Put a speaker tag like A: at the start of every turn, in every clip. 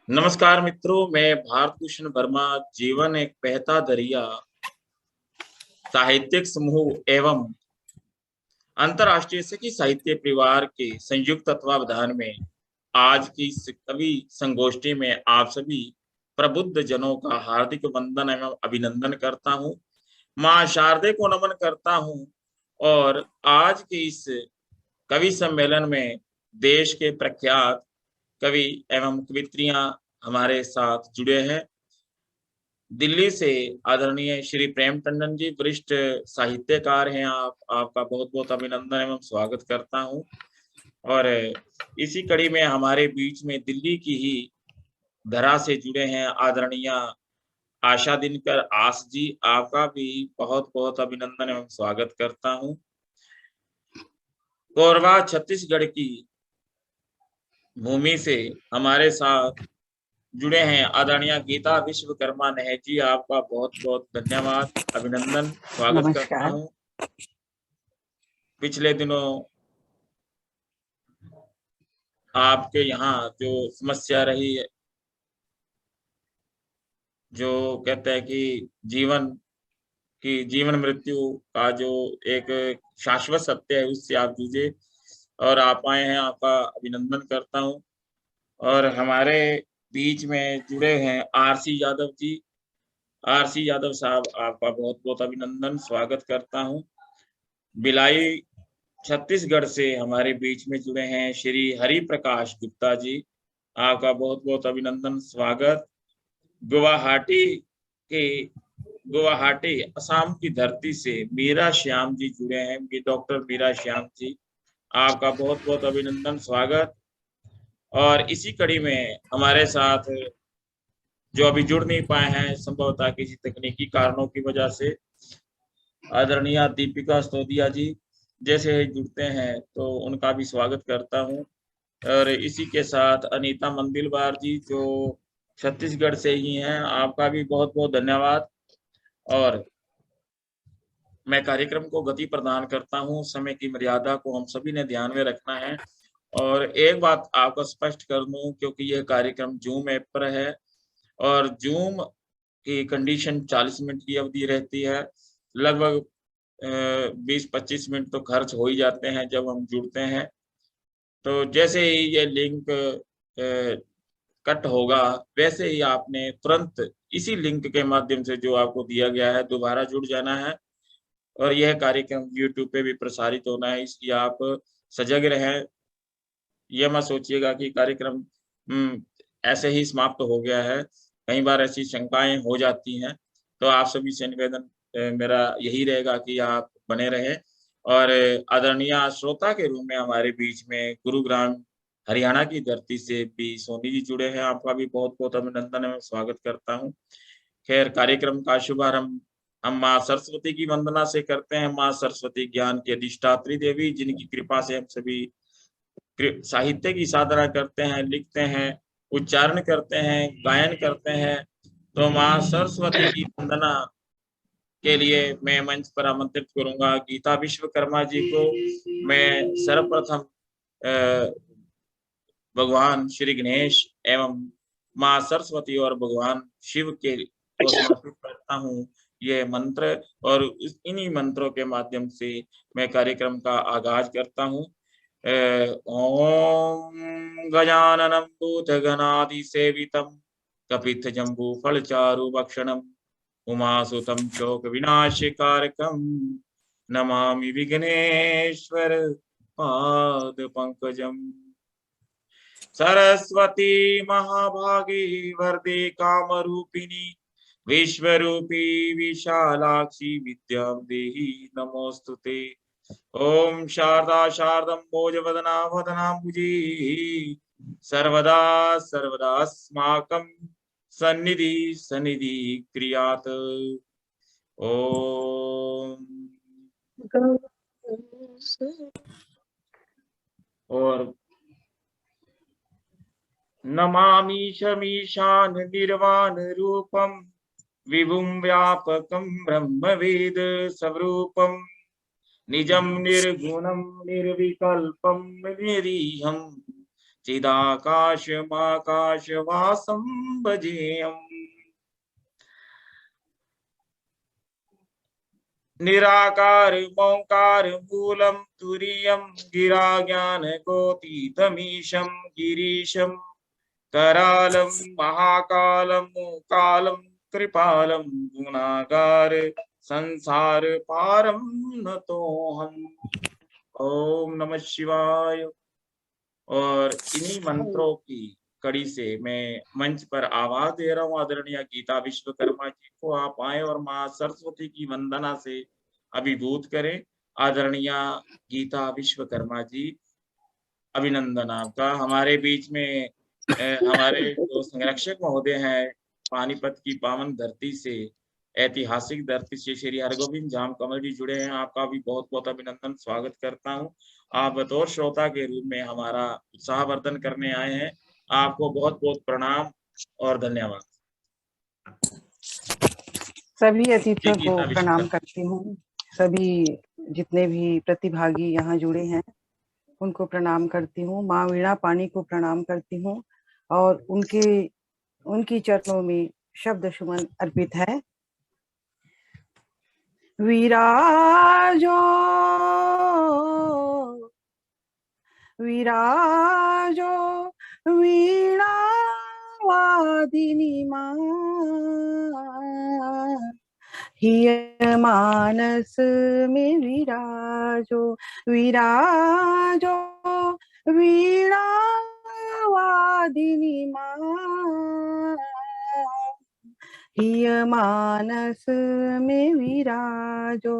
A: नमस्कार मित्रों, मैं भारत भूषण वर्मा जीवन एक बहता दरिया साहित्यिक समूह एवं अंतर्राष्ट्रीय सिखी साहित्य परिवार के संयुक्त तत्वावधान में आज की इस कवि संगोष्ठी में आप सभी प्रबुद्ध जनों का हार्दिक वंदन एवं अभिनंदन करता हूँ। माँ शारदे को नमन करता हूँ और आज के इस कवि सम्मेलन में देश के प्रख्यात कवि एवं कवित्रियां हमारे साथ जुड़े हैं। दिल्ली से आदरणीय श्री प्रेम टंडन जी वरिष्ठ साहित्यकार हैं। आपका बहुत बहुत अभिनंदन एवं स्वागत करता हूं। और इसी कड़ी में हमारे बीच में दिल्ली की ही धरा से जुड़े हैं आदरणीय आशा दिनकर आस जी। आपका भी बहुत बहुत अभिनंदन एवं स्वागत करता हूं। कोरबा छत्तीसगढ़ की भूमि से हमारे साथ जुड़े हैं आदरणीय गीता विश्वकर्मा नेह जी। आपका बहुत बहुत धन्यवाद, अभिनंदन, स्वागत करता
B: नमस्कार।
A: हूं। पिछले दिनों आपके यहाँ जो समस्या रही है, जो कहते हैं कि जीवन मृत्यु का जो एक शाश्वत सत्य है, उससे आप जूझे और आप आए हैं, आपका अभिनंदन करता हूं। और हमारे बीच में जुड़े हैं आरसी यादव जी। आरसी यादव साहब, आपका बहुत बहुत अभिनंदन, स्वागत करता हूं। भिलाई छत्तीसगढ़ से हमारे बीच में जुड़े हैं श्री हरि प्रकाश गुप्ता जी। आपका बहुत बहुत अभिनंदन, स्वागत। गुवाहाटी के गुवाहाटी असम की धरती से मीरा श्याम जी जुड़े हैं, डॉक्टर मीरा श्याम जी। आपका बहुत बहुत अभिनंदन, स्वागत। और इसी कड़ी में हमारे साथ जो अभी जुड़ नहीं पाए हैं संभवतः किसी तकनीकी कारणों की वजह से, आदरणीय दीपिका स्तोदिया जी जैसे जुड़ते हैं तो उनका भी स्वागत करता हूं। और इसी के साथ अनीता मंदिलवार जी जो छत्तीसगढ़ से ही हैं, आपका भी बहुत बहुत धन्यवाद। और मैं कार्यक्रम को गति प्रदान करता हूं। समय की मर्यादा को हम सभी ने ध्यान में रखना है। और एक बात आपको स्पष्ट कर दूं, क्योंकि यह कार्यक्रम जूम ऐप पर है और जूम की कंडीशन 40 मिनट की अवधि रहती है। लगभग 20-25 मिनट तो खर्च हो ही जाते हैं जब हम जुड़ते हैं। तो जैसे ही ये लिंक कट होगा, वैसे ही आपने तुरंत इसी लिंक के माध्यम से जो आपको दिया गया है दोबारा जुड़ जाना है। और यह कार्यक्रम यूट्यूब पे भी प्रसारित होना है, इसलिए आप सजग रहें। ये मत सोचिएगा कि कार्यक्रम ऐसे ही समाप्त हो गया है। कई बार ऐसी शंकाएं हो जाती हैं, तो आप सभी से निवेदन मेरा यही रहेगा कि आप बने रहें। और आदरणीय श्रोता के रूप में हमारे बीच में गुरुग्राम हरियाणा की धरती से भी सोनी जी जुड़े हैं। आपका भी बहुत बहुत अभिनंदन एवं स्वागत करता हूँ। खैर, कार्यक्रम का शुभारंभ हम माँ सरस्वती की वंदना से करते हैं। माँ सरस्वती ज्ञान की अधिष्ठात्री देवी, जिनकी कृपा से हम सभी साहित्य की साधना करते हैं, लिखते हैं, उच्चारण करते हैं, गायन करते हैं। तो माँ सरस्वती की वंदना के लिए मैं मंच पर आमंत्रित करूंगा गीता विश्वकर्मा जी को। मैं सर्वप्रथम भगवान श्री गणेश एवं माँ सरस्वती और भगवान शिव के को समर्पित करता हूँ ये मंत्र। और इन्हीं मंत्रों के माध्यम से मैं कार्यक्रम का आगाज करता हूँ। ओम गजाननं भूतगणाधिसेवितं कपित्थजम्बूफलचारुभक्षणं उमासुतं शोकविनाशकारकं नमामि विघ्नेश्वर पादपङ्कजम्। सरस्वती महाभागे वरदे कामरूपिणी विश्वरूपी विशालाक्षी विद्यां देहि नमोस्तुते। ओम शारदा शारदं भोजवदना वदनाम्बुजे सर्वदा सर्वदास्माकं सन्निधि सन्निधि क्रियात्। ओम। और नमामि शमीशान निर्वाण रूपम विभुं व्यापकं ब्रह्मवेद स्वरूपम निजं निर्गुणं निर्विकल्पं निरीहं चिदाकाशमाकाशवासं भजेयम्। निराकार ओंकार मूलम तुरीयम गिरा ज्ञान गोतीतमीशं गिरीशं करालम महाकालम कालम कृपालम गुणागार संसार पारम नतोहम। ओम नमः शिवाय। और इन्हीं मंत्रों की कड़ी से मैं मंच पर आवाज दे रहा हूँ आदरणीय गीता विश्वकर्मा जी को। आप आए और माँ सरस्वती की वंदना से अभिभूत करें। आदरणीय गीता विश्वकर्मा जी, अभिनंदन आपका। हमारे बीच में हमारे जो संरक्षक महोदय हैं, पानीपत की पावन धरती से, ऐतिहासिक धरती से श्री हरगोविंद जाम कमल जी जुड़े हैं। आपका भी बहुत बहुत अभिनंदन, स्वागत करता हूं। आप बतौर श्रोता के रूप में हमारा उत्साहवर्धन करने आए हैं। आपको बहुत बहुत प्रणाम और धन्यवाद।
B: सभी अतिथियों को
A: गीता
B: प्रणाम
A: विश्वकर्मा।
B: करती हूँ। सभी जितने भी प्रतिभागी यहाँ जुड़े हैं उनको प्रणाम करती हूँ। माँ वीणा पानी को प्रणाम करती हूँ और उनकी चरणों में शब्द सुमन अर्पित है। विराजो विराजो वीणा वादिनी माँ, हिय मानस में विराजो। विराजो वीणा वादिनी माँ, हिय मानस में विराजो।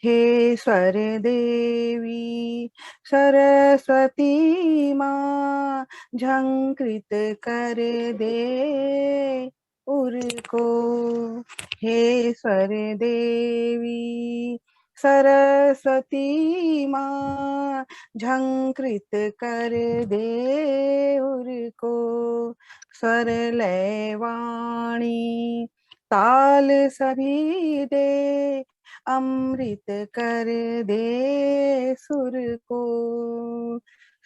B: हे स्वर देवी सरस्वती माँ, झंकृत कर दे उर को। हे स्वर देवी सरस्वती माँ, झंकृत कर दे उर को। स्वर लय वाणी ताल सभी दे, अमृत कर दे सुर को।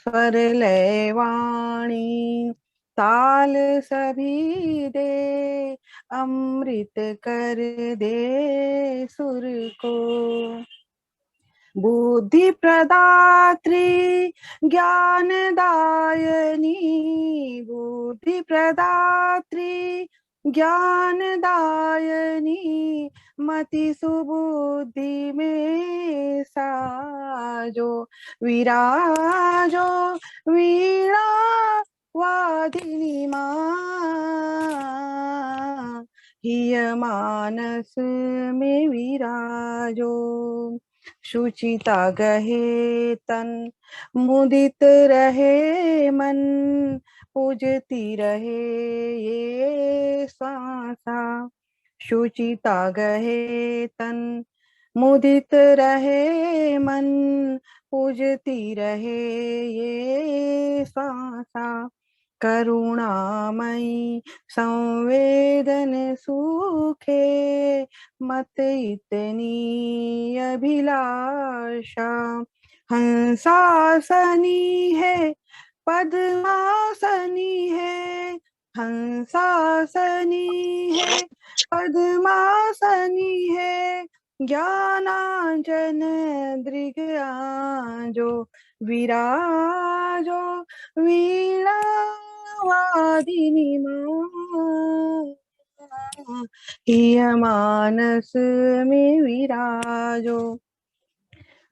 B: स्वर लय वाणी ताल सभी दे, अमृत कर दे सुर को। बुद्धि प्रदात्री ज्ञानदायनी, बुद्धि प्रदात्री ज्ञानदायनी, मति सुबुद्धि में साजो। विराजो वीणा वादिनी माँ, हिय मानस में विराजो। शुचिता गहे तन, मुदित रहे मन, पूजती रहे ये सांसा। शुचिता गहे तन, मुदित रहे मन, पूजती रहे ये सांसा। करुणामयी संवेदन सूखे, मत इतनी अभिलाषा। हंसासनी है पद्मासनी है, हंसासनी है पद्मासनी है, ज्ञानांजन दृग्आंजो। विराजो वीणा वादिनी माँ, हिय मानस में विराजो।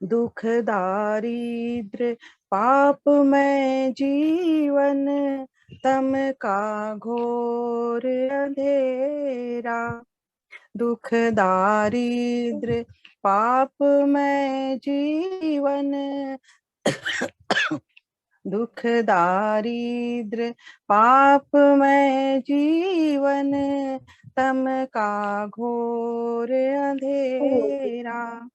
B: दुख दारिद्र पाप में जीवन, तम का घोर अंधेरा। दुख दारिद्र पाप में जीवन, दुख दारिद्र पाप में जीवन, तम का घोर अंधेरा।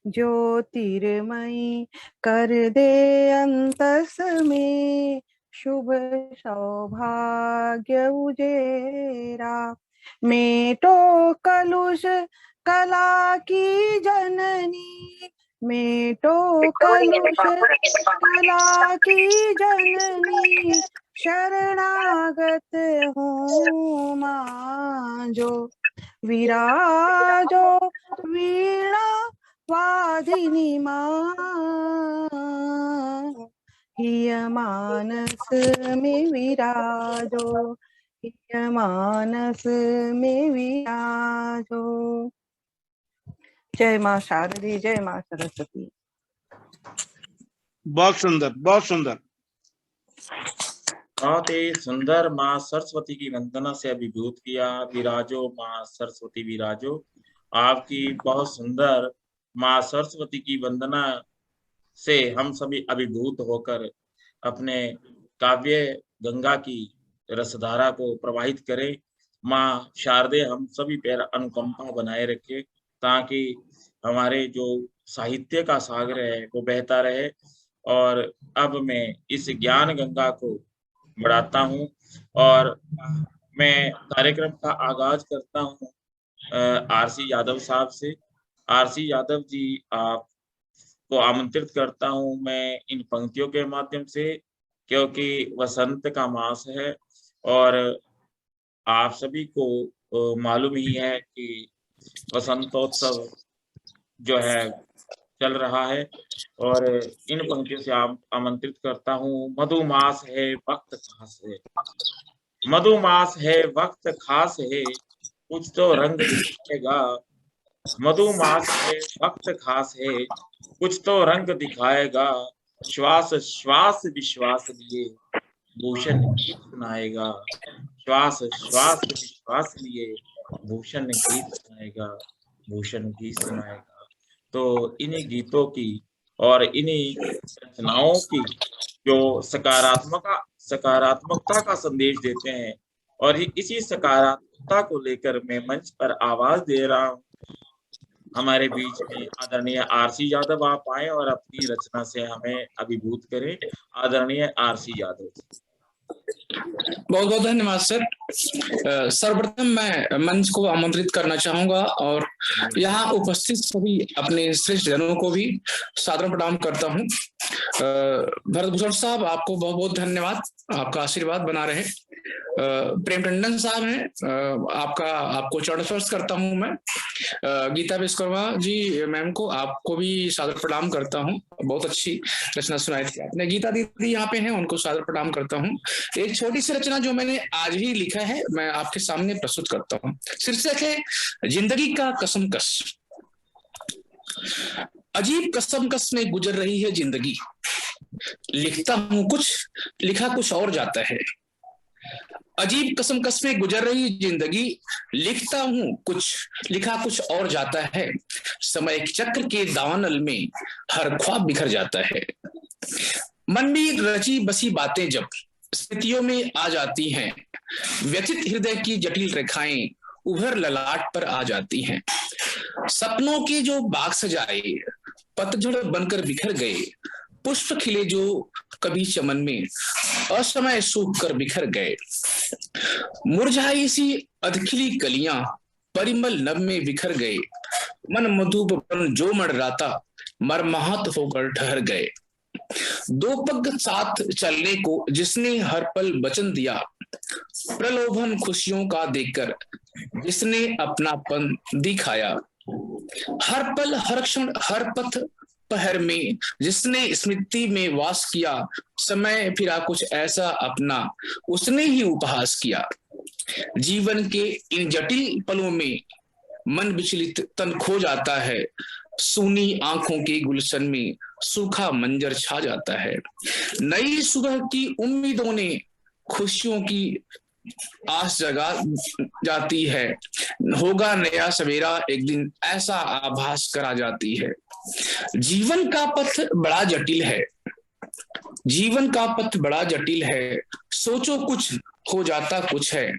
B: ज्योतिर्मयी कर दे अंतस में, शुभ सौभाग्य उजेरा। मेटो कलुष कला की जननी, मेटो कलुष कला की जननी, शरणागत हूँ माँ जो। विराजो वीणा वादिनी माँ, हिय मानस में विराजो, हिय मानस में विराजो। जय माँ शारदी, जय माँ सरस्वती।
C: बहुत सुंदर, बहुत सुंदर।
A: बहुत ही सुंदर माँ सरस्वती की वंदना से अभिभूत किया। विराजो माँ सरस्वती विराजो। आपकी बहुत सुंदर माँ सरस्वती की वंदना से हम सभी अभिभूत होकर अपने काव्य गंगा की रसधारा को प्रवाहित करें। माँ शारदे हम सभी पर अनुकंपा बनाए रखे, ताकि हमारे जो साहित्य का सागर है वो बहता रहे। और अब मैं इस ज्ञान गंगा को बढ़ाता हूँ और मैं कार्यक्रम का आगाज करता हूँ आरसी यादव साहब से। आरसी यादव जी, आप को आमंत्रित करता हूँ मैं इन पंक्तियों के माध्यम से, क्योंकि वसंत का मास है और आप सभी को मालूम ही है कि वसंतोत्सव जो है चल रहा है। और इन पंक्तियों से आप आमंत्रित करता हूँ। मधुमास है वक्त खास है, मधुमास है वक्त खास है, कुछ तो रंग दिखाएगा। मधुमास है वक्त खास है, कुछ तो रंग दिखाएगा। श्वास श्वास विश्वास लिए भूषण गीत सुनाएगा। श्वास श्वास विश्वास लिए भूषण गीत सुनाएगा, भूषण गीत सुनाएगा। तो इन्हीं गीतों की और इन्हीं रचनाओं की जो सकारात्मकता का संदेश देते हैं, और इसी सकारात्मकता को लेकर मैं मंच पर आवाज दे रहा हूँ। हमारे बीच में आदरणीय आरसी यादव आप आए और अपनी रचना से हमें अभिभूत करें। आदरणीय आरसी यादव।
D: बहुत बहुत धन्यवाद सर। सर्वप्रथम मैं मंच को आमंत्रित करना चाहूंगा और यहाँ उपस्थित सभी अपने श्रेष्ठ जनों को भी सादर प्रणाम करता हूँ। भरत भूषण साहब, आपको बहुत बहुत धन्यवाद, आपका आशीर्वाद बना रहे। प्रेम टंडन साहब हैं, आपको चरण स्पर्श करता हूं मैं। गीता विश्वकर्मा जी मैम को, आपको भी सादर प्रणाम करता हूं, बहुत अच्छी रचना सुनाई थी आपने। गीता दीदी यहाँ पे हैं, उनको सादर प्रणाम करता हूं। एक छोटी सी रचना जो मैंने आज ही लिखा है, मैं आपके सामने प्रस्तुत करता हूं। शीर्षक है जिंदगी का कसमकस। अजीब कसमकस में गुजर रही है जिंदगी, लिखता हूं कुछ, लिखा कुछ और जाता है। अजीब कसमकस में गुजर रही जिंदगी, लिखता हूं कुछ, लिखा कुछ और जाता है। समय चक्र के दावानल में हर ख्वाब बिखर जाता है। मन में रची बसी बातें जब स्मृतियों में आ जाती हैं, व्यथित हृदय की जटिल रेखाएं उभर ललाट पर आ जाती हैं। सपनों के जो बाग सजाए पतझड़ बनकर बिखर गए, पुष्प खिले जो कभी चमन में असमय सूख कर बिखर गए। मुरझाई सी अधखिली कलियां परिमल नभ में बिखर गए। मन मधुबन जो मंडराता मरमाहत होकर ठहर गए। दो पग साथ चलने को जिसने हर पल वचन दिया, प्रलोभन खुशियों का देखकर जिसने अपनापन दिखाया। हर पल हर क्षण हर पथ पहर में जिसने स्मृति में वास किया, समय फिरा कुछ ऐसा अपना उसने ही उपहास किया। जीवन के इन जटिल पलों में मन विचलित तन खो जाता है, सूनी आंखों के गुलशन में सूखा मंजर छा जाता है। नई सुबह की उम्मीदों ने खुशियों की आस जगा जाती है, होगा नया सवेरा एक दिन ऐसा आभास करा जाती है। जीवन का पथ बड़ा जटिल है, जीवन का पथ बड़ा जटिल है, सोचो कुछ हो जाता कुछ है,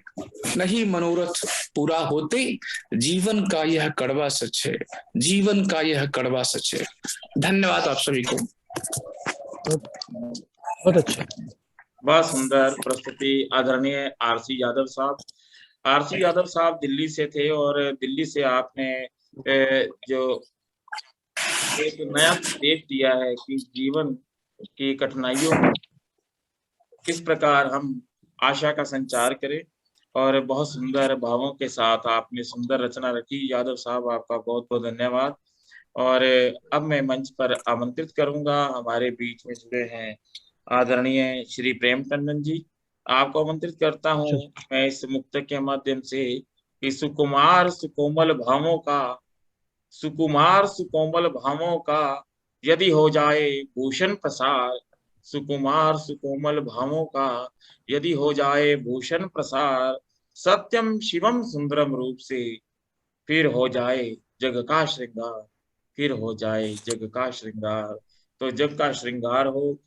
D: नहीं मनोरथ पूरा होते जीवन का यह कड़वा सच है, जीवन का यह कड़वा सच है। धन्यवाद आप सभी को।
E: बहुत अच्छा,
A: बहुत सुंदर प्रस्तुति आदरणीय आरसी यादव साहब। आरसी यादव साहब दिल्ली से थे और दिल्ली से आपने जो एक नया संदेश दिया है कि जीवन की कठिनाइयों में किस प्रकार हम आशा का संचार करें। और बहुत सुंदर भावों के साथ आपने सुंदर रचना रखी। यादव साहब, आपका बहुत बहुत धन्यवाद। और अब मैं मंच पर आमंत्रित करूंगा, हमारे बीच में जुड़े हैं आदरणीय श्री प्रेम टंडन जी। आपको आमंत्रित करता हूं मैं इस मुक्तक के माध्यम से कि सुकुमार सुकोमल भावों का यदि हो जाए भूषण प्रसार, सुकुमार सुकोमल भावों का यदि हो जाए भूषण प्रसार, सत्यम शिवम सुंदरम रूप से फिर हो जाए जग का श्रृंगार, फिर हो जाए जग का श्रृंगार। तो जग का श्रृंगार हो,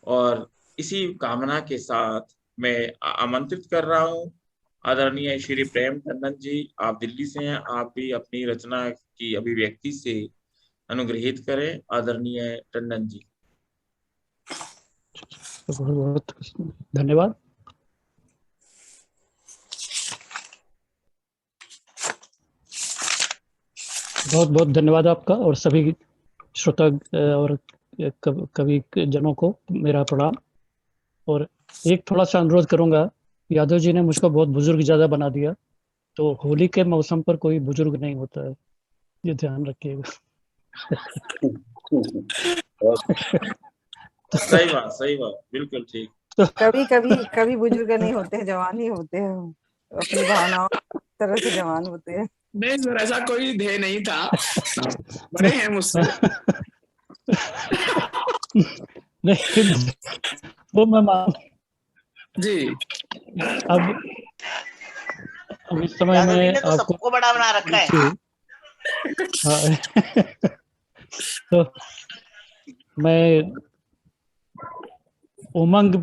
A: और इसी कामना के साथ मैं आमंत्रित कर रहा हूँ आदरणीय श्री प्रेम टंडन जी। आप दिल्ली से हैं, आप भी अपनी रचना की अभिव्यक्ति से अनुग्रहित करें आदरणीय टंडन जी।
C: बहुत बहुत धन्यवाद। बहुत बहुत धन्यवाद आपका और सभी श्रोता और कवि जनों को मेरा प्रणाम। और एक थोड़ा सा अनुरोध करूंगा, यादव जी ने मुझको बहुत बुजुर्ग ज्यादा बना दिया, तो होली के मौसम पर कोई बुजुर्ग नहीं होता है, ये ध्यान रखिएगा।
A: सही बात, बिल्कुल ठीक।
B: कभी बुजुर्ग नहीं होते हैं, जवान ही होते हैं, अपनी भावनाओं तरह से जवान होते हैं।
D: नहीं सर, ऐसा कोई ध्येय नहीं था, बड़े हैं मुझसे।
C: नहीं, वो मैं मान
D: जी।
C: अब इस समय में
E: तो
C: आपको
E: सबको बड़ा बना रखा है।
C: तो मैं उमंग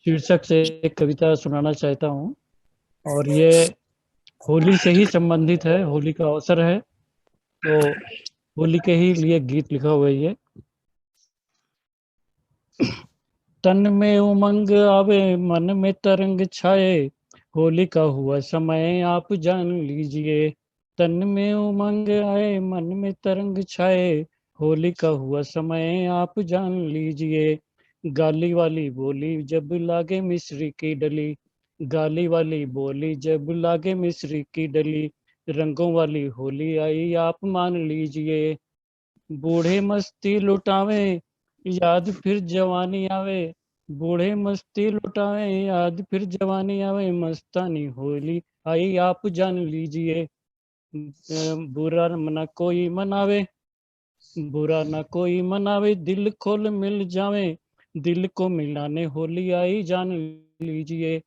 C: शीर्षक से एक कविता सुनाना चाहता हूँ, और ये होली से ही संबंधित है, होली का अवसर है, तो होली के ही लिए गीत लिखा हुआ है ये। तन में उमंग आवे मन में तरंग छाए, होली का हुआ समय आप जान लीजिए। तन में उमंग आए मन में तरंग छाए, होली का हुआ समय आप जान लीजिए। गाली वाली बोली जब लागे मिश्री की डली, गाली वाली बोली जब लागे मिश्री की डली, रंगों वाली होली आई आप मान लीजिए। बूढ़े मस्ती लुटावे याद फिर जवानी आवे, बूढ़े मस्ती लुटावे याद फिर जवानी आवे, मस्तानी होली आई आप जान लीजिए। बुरा न कोई मनावे, बुरा न कोई मनावे, दिल खोल मिल जावे, दिल को मिलाने होली आई जान लीजिए।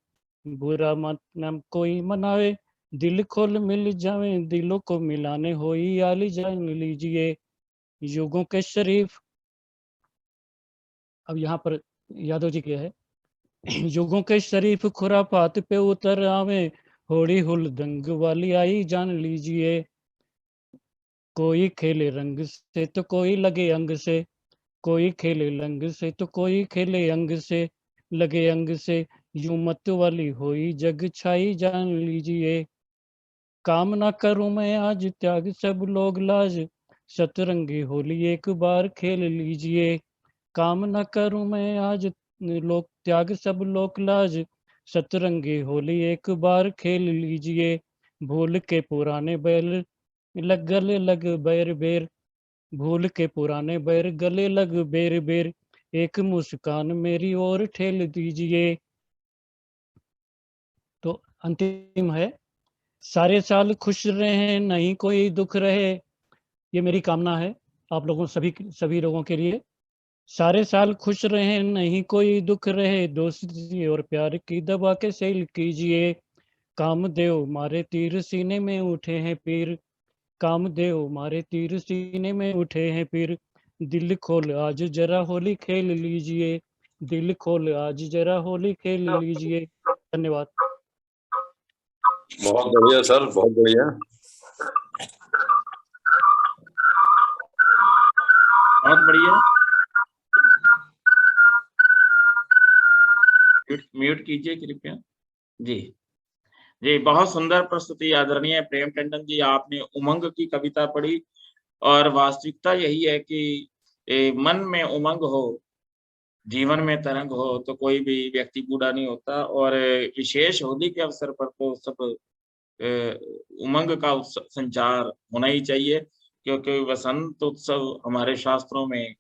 C: बुरा मत न कोई मनावे, दिल खोल मिल जावे, दिलों को मिलाने होली आई जान लीजिए। युगों के शरीफ, अब यहाँ पर यादव जी के है, युगों के शरीफ खुराफात पे उतर आवे, होली हुलदंग वाली आई जान लीजिए। कोई खेले रंग से तो कोई लगे अंग से, कोई खेले रंग से तो कोई खेले अंग से, लगे अंग से, यूं मत वाली होई जग छाई जान लीजिए। काम ना करूं मैं आज त्याग सब लोग लाज, सतरंगी होली एक बार खेल लीजिए। काम न करूं मैं आज लोक त्याग सब लोक लाज, सतरंगी होली एक बार खेल लीजिए। भूल के पुराने बैल गले लग बैर बेर, भूल के पुराने बैर गले लग बेर बेर, एक मुस्कान मेरी ओर ठेल दीजिए। तो अंतिम है, सारे साल खुश रहे नहीं कोई दुख रहे, ये मेरी कामना है आप लोगों सभी लोगों के लिए। सारे साल खुश रहे नहीं कोई दुख रहे, दोस्ती और प्यार की दबा के सेल कीजिए। कामदेव मारे तीर सीने में उठे हैं पीर, कामदेव मारे तीर सीने में उठे हैं पीर, दिल खोल आज जरा होली खेल लीजिए, दिल खोल आज जरा होली खेल लीजिए। धन्यवाद।
F: बहुत बढ़िया सर, बहुत बढ़िया।
A: बहुत बढ़िया। म्यूट कीजिए कृपया। जी जी, बहुत सुंदर प्रस्तुति आदरणीय प्रेम टंडन जी। आपने उमंग की कविता पढ़ी, और वास्तविकता यही है कि मन में उमंग हो, जीवन में तरंग हो तो कोई भी व्यक्ति बूढ़ा नहीं होता। और विशेष होली के अवसर पर तो सब उमंग का संचार होना ही चाहिए, क्योंकि वसंत उत्सव हमारे शास्त्रों में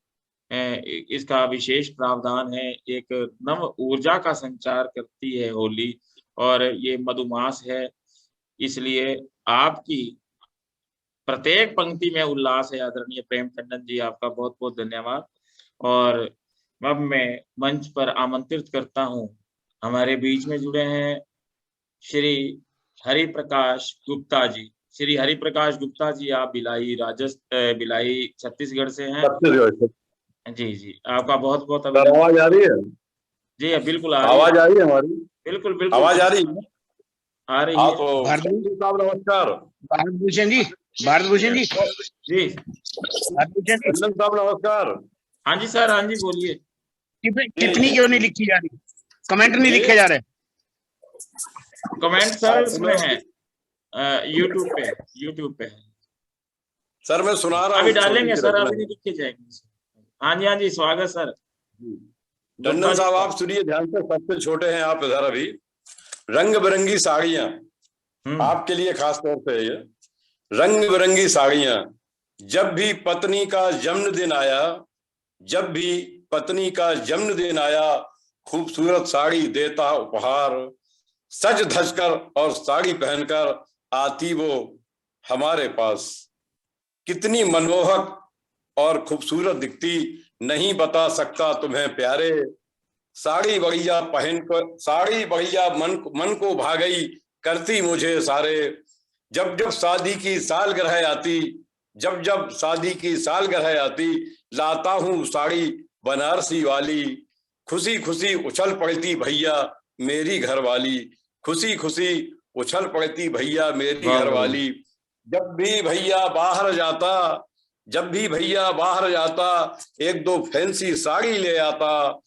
A: इसका विशेष प्रावधान है। एक नव ऊर्जा का संचार करती है होली, और ये मधुमास है, इसलिए आपकी प्रत्येक पंक्ति में उल्लास है। आदरणीय प्रेम टंडन जी, आपका बहुत बहुत धन्यवाद। और अब मैं मंच पर आमंत्रित करता हूँ, हमारे बीच में जुड़े हैं श्री हरि प्रकाश गुप्ता जी। श्री हरि प्रकाश गुप्ता जी, आप भिलाई छत्तीसगढ़ से हैं। जी जी, आपका बहुत बहुत अभिनंदन।
E: आवाज आ रही है?
A: जी बिल्कुल आ रही है।
E: आवाज आ रही है हमारी?
A: बिल्कुल बिल्कुल
E: आवाज आ रही है?
A: आ रही
E: हाँ,
A: है।
E: तो साहब नमस्कार।
F: भारतभूषण जी, भारतभूषण जी,
A: जी
F: भारतभूषण जी,
E: टंडन साहब नमस्कार।
A: हाँ जी सर, हाँ जी बोलिए।
F: टिप्पणी क्यों नहीं लिखी जा रही? कमेंट नहीं लिखे जा रहे?
A: कमेंट सर उसमें है, यूट्यूब पे है।
E: सर मैं सुना रहा हूँ।
A: अभी डालेंगे सर, अभी नहीं लिखे जाएंगे। हाँ जी, स्वागत सर।
E: टंडन साहब आप सुनिए ध्यान से, सबसे छोटे हैं आप इधर। अभी रंग बिरंगी साड़ियां आपके लिए खास तौर पे, ये रंग बिरंगी साड़ियां। जब भी पत्नी का जन्मदिन आया, जब भी पत्नी का जन्मदिन आया, खूबसूरत साड़ी देता उपहार। सज धज कर और साड़ी पहनकर आती वो हमारे पास। कितनी मनमोहक और खूबसूरत दिखती, नहीं बता सकता तुम्हें प्यारे। साड़ी बढ़िया पहन कर, साड़ी बढ़िया मन को भा गई, करती मुझे सारे। जब जब शादी की सालगिरह आती, जब जब शादी की सालगिरह आती, लाता हूँ साड़ी बनारसी वाली। खुशी खुशी उछल पड़ती भैया मेरी घरवाली। खुशी खुशी उछल पड़ती भैया मेरी घरवाली। जब भी भैया बाहर जाता, जब भी भैया बाहर जाता, एक दो फैंसी साड़ी ले आता।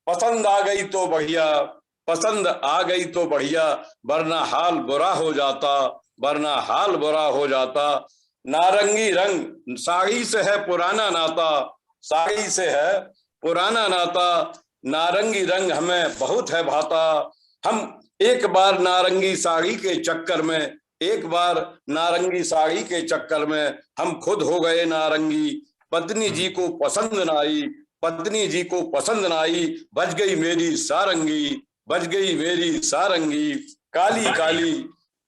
E: पसंद आ गई तो बढ़िया, पसंद आ गई तो बढ़िया, वरना हाल बुरा हो जाता, वरना हाल बुरा हो जाता। नारंगी रंग साड़ी से है पुराना नाता, साड़ी से है पुराना नाता। नारंगी रंग हमें बहुत है भाता। हम एक बार नारंगी साड़ी के चक्कर में, एक बार नारंगी साड़ी के चक्कर में हम खुद हो गए नारंगी। पत्नी जी को पसंद न आई, पत्नी जी को पसंद न आई, बज गई मेरी सारंगी, बज गई मेरी सारंगी। काली काली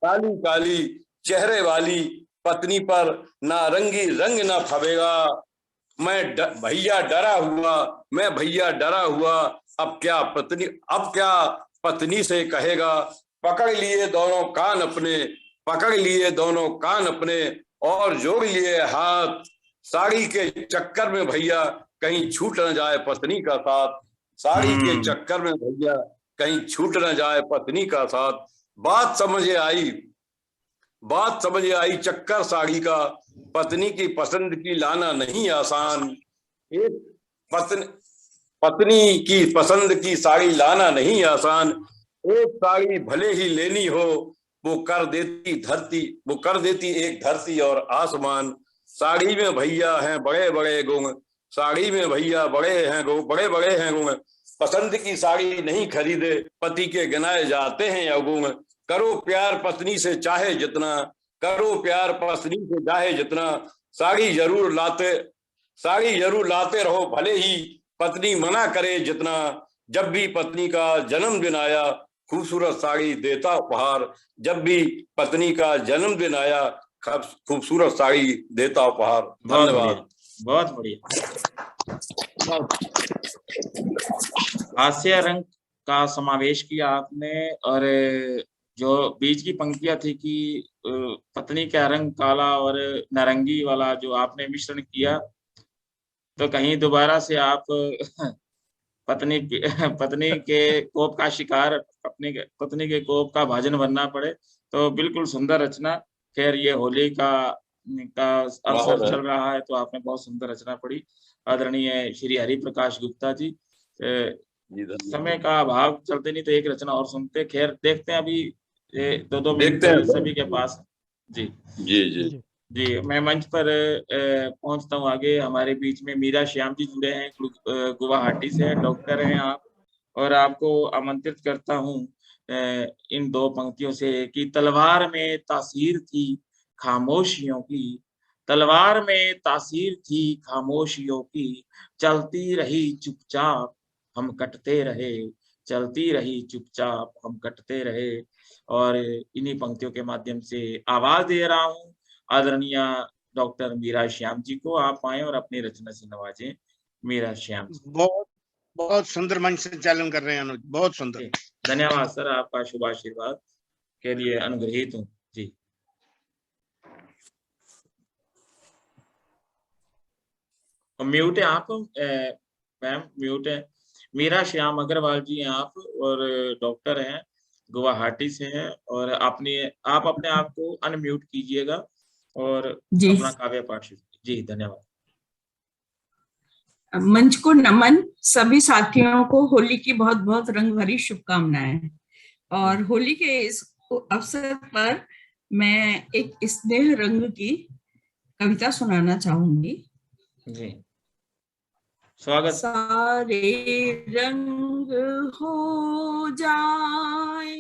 E: काली काली चेहरे वाली पत्नी पर नारंगी रंग न फबेगा। मैं भैया डरा हुआ, मैं भैया डरा हुआ। अब क्या पत्नी से कहेगा। पकड़ लिए दोनों कान अपने, पकड़ लिए दोनों कान अपने, और जोड़ लिए हाथ। साड़ी के चक्कर में भैया कहीं छूट न जाए पत्नी का साथ। साड़ी के चक्कर में भैया कहीं छूट न जाए पत्नी का साथ। बात समझ आई, बात समझ आई चक्कर साड़ी का। पत्नी की पसंद की लाना नहीं आसान। एक पत्नी की पसंद की साड़ी लाना नहीं आसान। एक साड़ी भले ही लेनी हो, वो कर देती एक धरती और आसमान। साड़ी में भैया हैं बड़े बड़े गुण, साड़ी में भैया बड़े बड़े हैं गुण। पसंद की साड़ी नहीं खरीदे, पति के गिनाए जाते हैं अवगुण। करो प्यार पत्नी से चाहे जितना, करो प्यार पत्नी से चाहे जितना। साड़ी जरूर लाते रहो भले ही पत्नी मना करे जितना। जब भी पत्नी का जन्मदिन आया, खूबसूरत साड़ी देता उपहार। जब भी पत्नी का जन्मदिन आया, खूबसूरत साड़ी देता उपहार। धन्यवाद।
A: बहुत बढ़िया। हास्य रंग का समावेश किया आपने, और जो बीच की पंक्तियां थी कि पत्नी का रंग काला और नारंगी वाला जो आपने मिश्रण किया, तो कहीं दोबारा से आप पत्नी के कोप का शिकार, पत्नी के कोप का भाजन बनना पड़े, तो बिल्कुल सुंदर रचना। खैर ये होली का अवसर चल रहा है, तो आपने बहुत सुंदर रचना पढ़ी। आदरणीय श्री हरि प्रकाश गुप्ता जी, समय का अभाव चलते नहीं तो एक रचना और सुनते। खैर देखते हैं, अभी 2 मिनट सभी के पास। जी
E: जी जी।
A: जी, मैं मंच पर पहुंचता हूँ आगे। हमारे बीच में मीरा श्याम जी जुड़े हैं, गुवाहाटी से, डॉक्टर हैं आप, और आपको आमंत्रित करता हूँ इन 2 पंक्तियों से कि तलवार में तासीर थी खामोशियों की, तलवार में तासीर थी खामोशियों की, चलती रही चुपचाप हम कटते रहे, चलती रही चुपचाप हम कटते रहे। और इन्हीं पंक्तियों के माध्यम से आवाज दे रहा हूँ आदरणीय डॉक्टर मीरा श्याम जी को। आप आए और अपनी रचना से नवाजें मीरा श्याम जी।
F: बहुत बहुत सुंदर मंच संचालन कर रहे हैं अनुज, बहुत सुंदर।
A: धन्यवाद सर, आपका शुभ आशीर्वाद के लिए अनुग्रहित हूँ जी। म्यूट है आप मैम, म्यूट है। मीरा श्याम अग्रवाल जी हैं आप, और डॉक्टर हैं, गुवाहाटी से हैं, और आप अपने आप को अनम्यूट कीजिएगा और
G: जी
A: अपना काव्य पाठ शुरू। जी धन्यवाद।
G: मंच को नमन, सभी साथियों को होली की बहुत बहुत रंग भरी शुभकामनाएं। और होली के इस अवसर पर मैं एक स्नेह रंग की कविता सुनाना चाहूंगी।
A: जी स्वागत।
G: सारे रंग हो जाए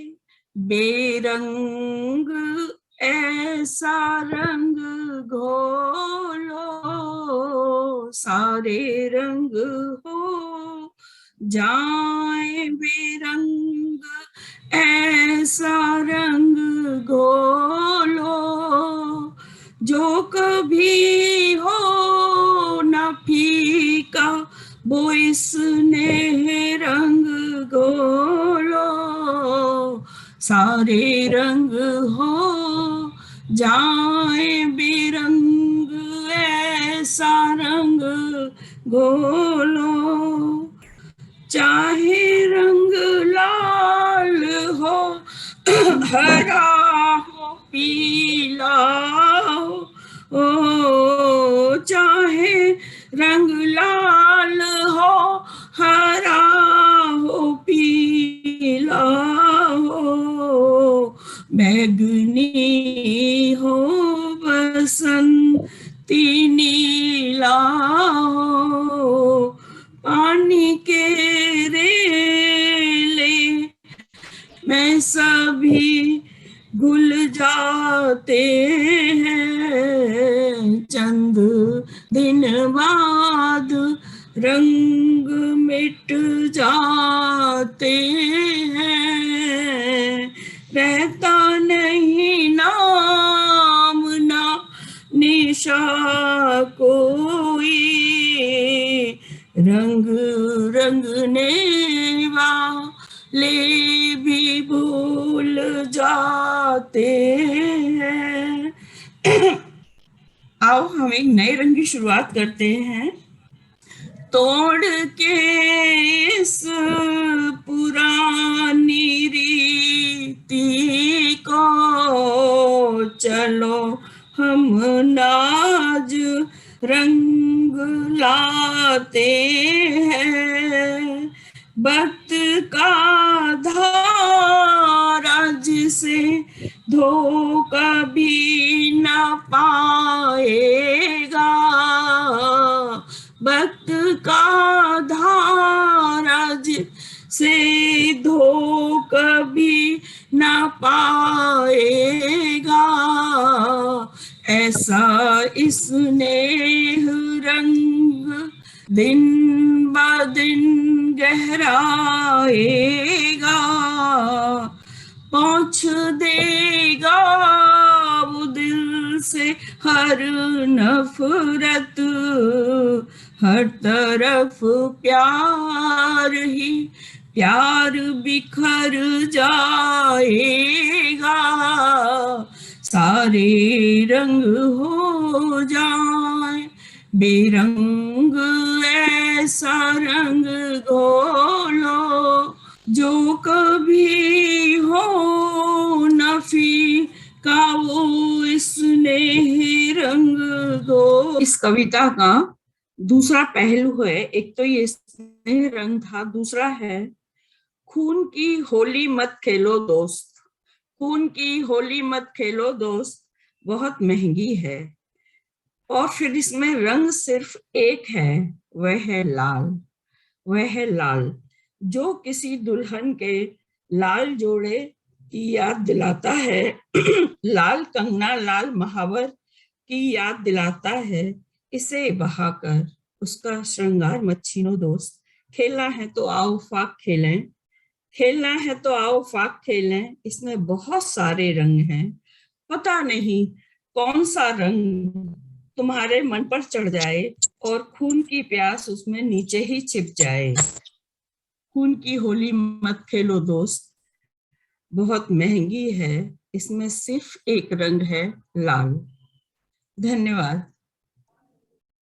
G: बेरंग, ऐसा रंग घोलो, सारे रंग हो जाए बेरंग, ऐसा रंग घोलो, जो कभी हो न फीका वो इसने रंग घोलो, सारे रंग हो जाए बेरंग, ऐसा रंग घोलो, चाहे रंग लाल हो हरा हो पीला हो, चाहे रंग लाल हो हरा हो पीला हो, बैगनी हो बसंती नीला हो, पानी के रेले में सभी घुल जाते हैं, चंद दिन बाद रंग मिट जाते हैं, रहता नहीं नाम ना निशा कोई, रंग रंगने वाले भी भूल जाते हैं। आओ हम एक नए रंग की शुरुआत करते हैं। तोड़ के इस पुरानी रीति को चलो हम नाज रंग लाते हैं, वक्त का धारा जिसे धो कभी न पाएगा, वक्त का धारा जिसे धो कभी न पाएगा, ऐसा स्नेह रंग दिन ब दिन गहराएगा, पहुँच देगा वो दिल से हर नफरत, हर तरफ प्यार ही प्यार बिखर जाएगा, सारे रंग हो जाए बेरंग, ऐसा रंग घोलो, जो कभी हो न फीका वो इसने रंग घोलो। इस कविता का दूसरा पहलू है, एक तो ये स्नेह रंग था, दूसरा है खून की होली मत खेलो दोस्त, खून की होली मत खेलो दोस्त, बहुत महंगी है, और फिर इसमें रंग सिर्फ एक है, वह है लाल। वह है लाल जो किसी दुल्हन के लाल जोड़े की याद दिलाता है। लाल कंगना, लाल महावर की याद दिलाता है। इसे बहाकर उसका श्रृंगार मत छीनो दोस्त। खेलना है तो आओ फाक खेलें, खेलना है तो आओ फाक खेलें। इसमें बहुत सारे रंग हैं, पता नहीं कौन सा रंग तुम्हारे मन पर चढ़ जाए और खून की प्यास उसमें नीचे ही छिप जाए। खून की होली मत खेलो दोस्त, बहुत महंगी है, इसमें सिर्फ एक रंग है, लाल। धन्यवाद।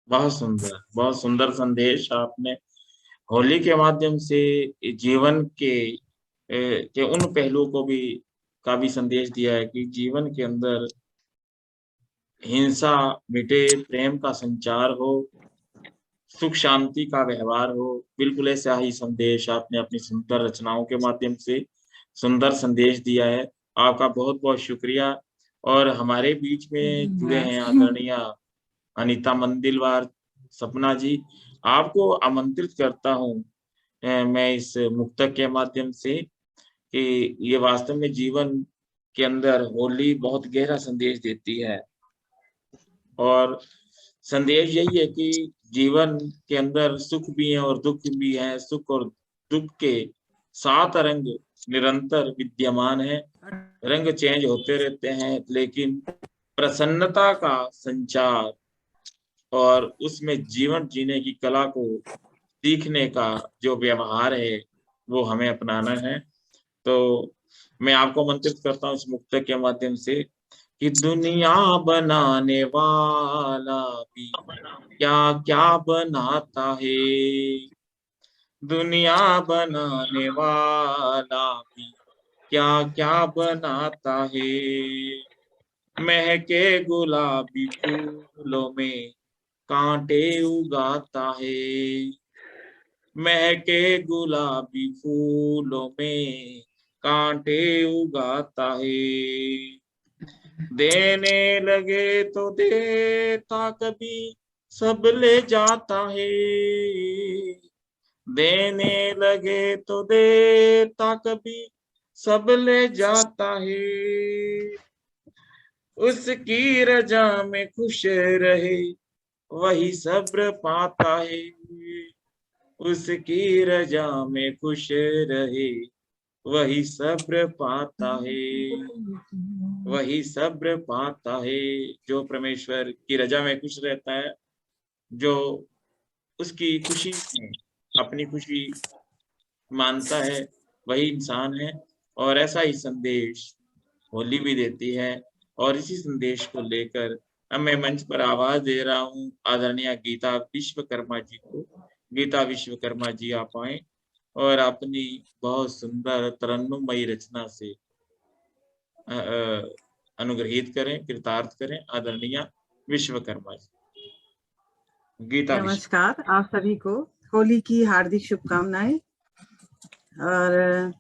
A: बहुत सुंदर संदेश आपने होली के माध्यम से जीवन के उन पहलुओं को भी संदेश दिया है कि जीवन के अंदर हिंसा मिटे, प्रेम का संचार हो, सुख शांति का व्यवहार हो। बिल्कुल ऐसा ही संदेश आपने अपनी सुंदर रचनाओं के माध्यम से सुंदर संदेश दिया है। आपका बहुत बहुत शुक्रिया। और हमारे बीच में जुड़े हैं आदरणीय अनीता मंदिलवार सपना जी, आपको आमंत्रित करता हूँ मैं इस मुक्तक के माध्यम से कि ये वास्तव में जीवन के अंदर होली बहुत गहरा संदेश देती है। और संदेश यही है कि जीवन के अंदर सुख भी है और दुख भी है। सुख और दुख के 7 रंग निरंतर विद्यमान है। रंग चेंज होते रहते हैं, लेकिन प्रसन्नता का संचार और उसमें जीवन जीने की कला को सीखने का जो व्यवहार है वो हमें अपनाना है। तो मैं आपको आमंत्रित करता हूँ इस मुक्तक के माध्यम से कि दुनिया बनाने वाला भी क्या क्या बनाता है, दुनिया बनाने वाला भी क्या क्या बनाता है। महके गुलाबी फूलों में कांटे उगाता है, महके गुलाबी फूलों में कांटे उगाता है। देने लगे तो देता कभी सब ले जाता है, देने लगे तो देता कभी सब ले जाता है। उसकी रजा में खुश रहे वही सब्र पाता है, उसकी रजा में खुश रहे वही सब्र पाता है, वही सब्र पाता है। जो परमेश्वर की रजा में खुश रहता है, जो उसकी खुशी में अपनी खुशी मानता है, वही इंसान है। और ऐसा ही संदेश होली भी देती है। और इसी संदेश को लेकर अब मैं मंच पर आवाज दे रहा हूँ आदरणीय गीता विश्वकर्मा जी को। गीता विश्वकर्मा जी आप आए और अपनी बहुत सुंदर तरन्नुमयी रचना से अनुग्रहित करें, कृतार्थ करें। आदरणीय विश्वकर्मा जी। गीता
B: नमस्कार आप सभी को होली की हार्दिक शुभकामनाएं। और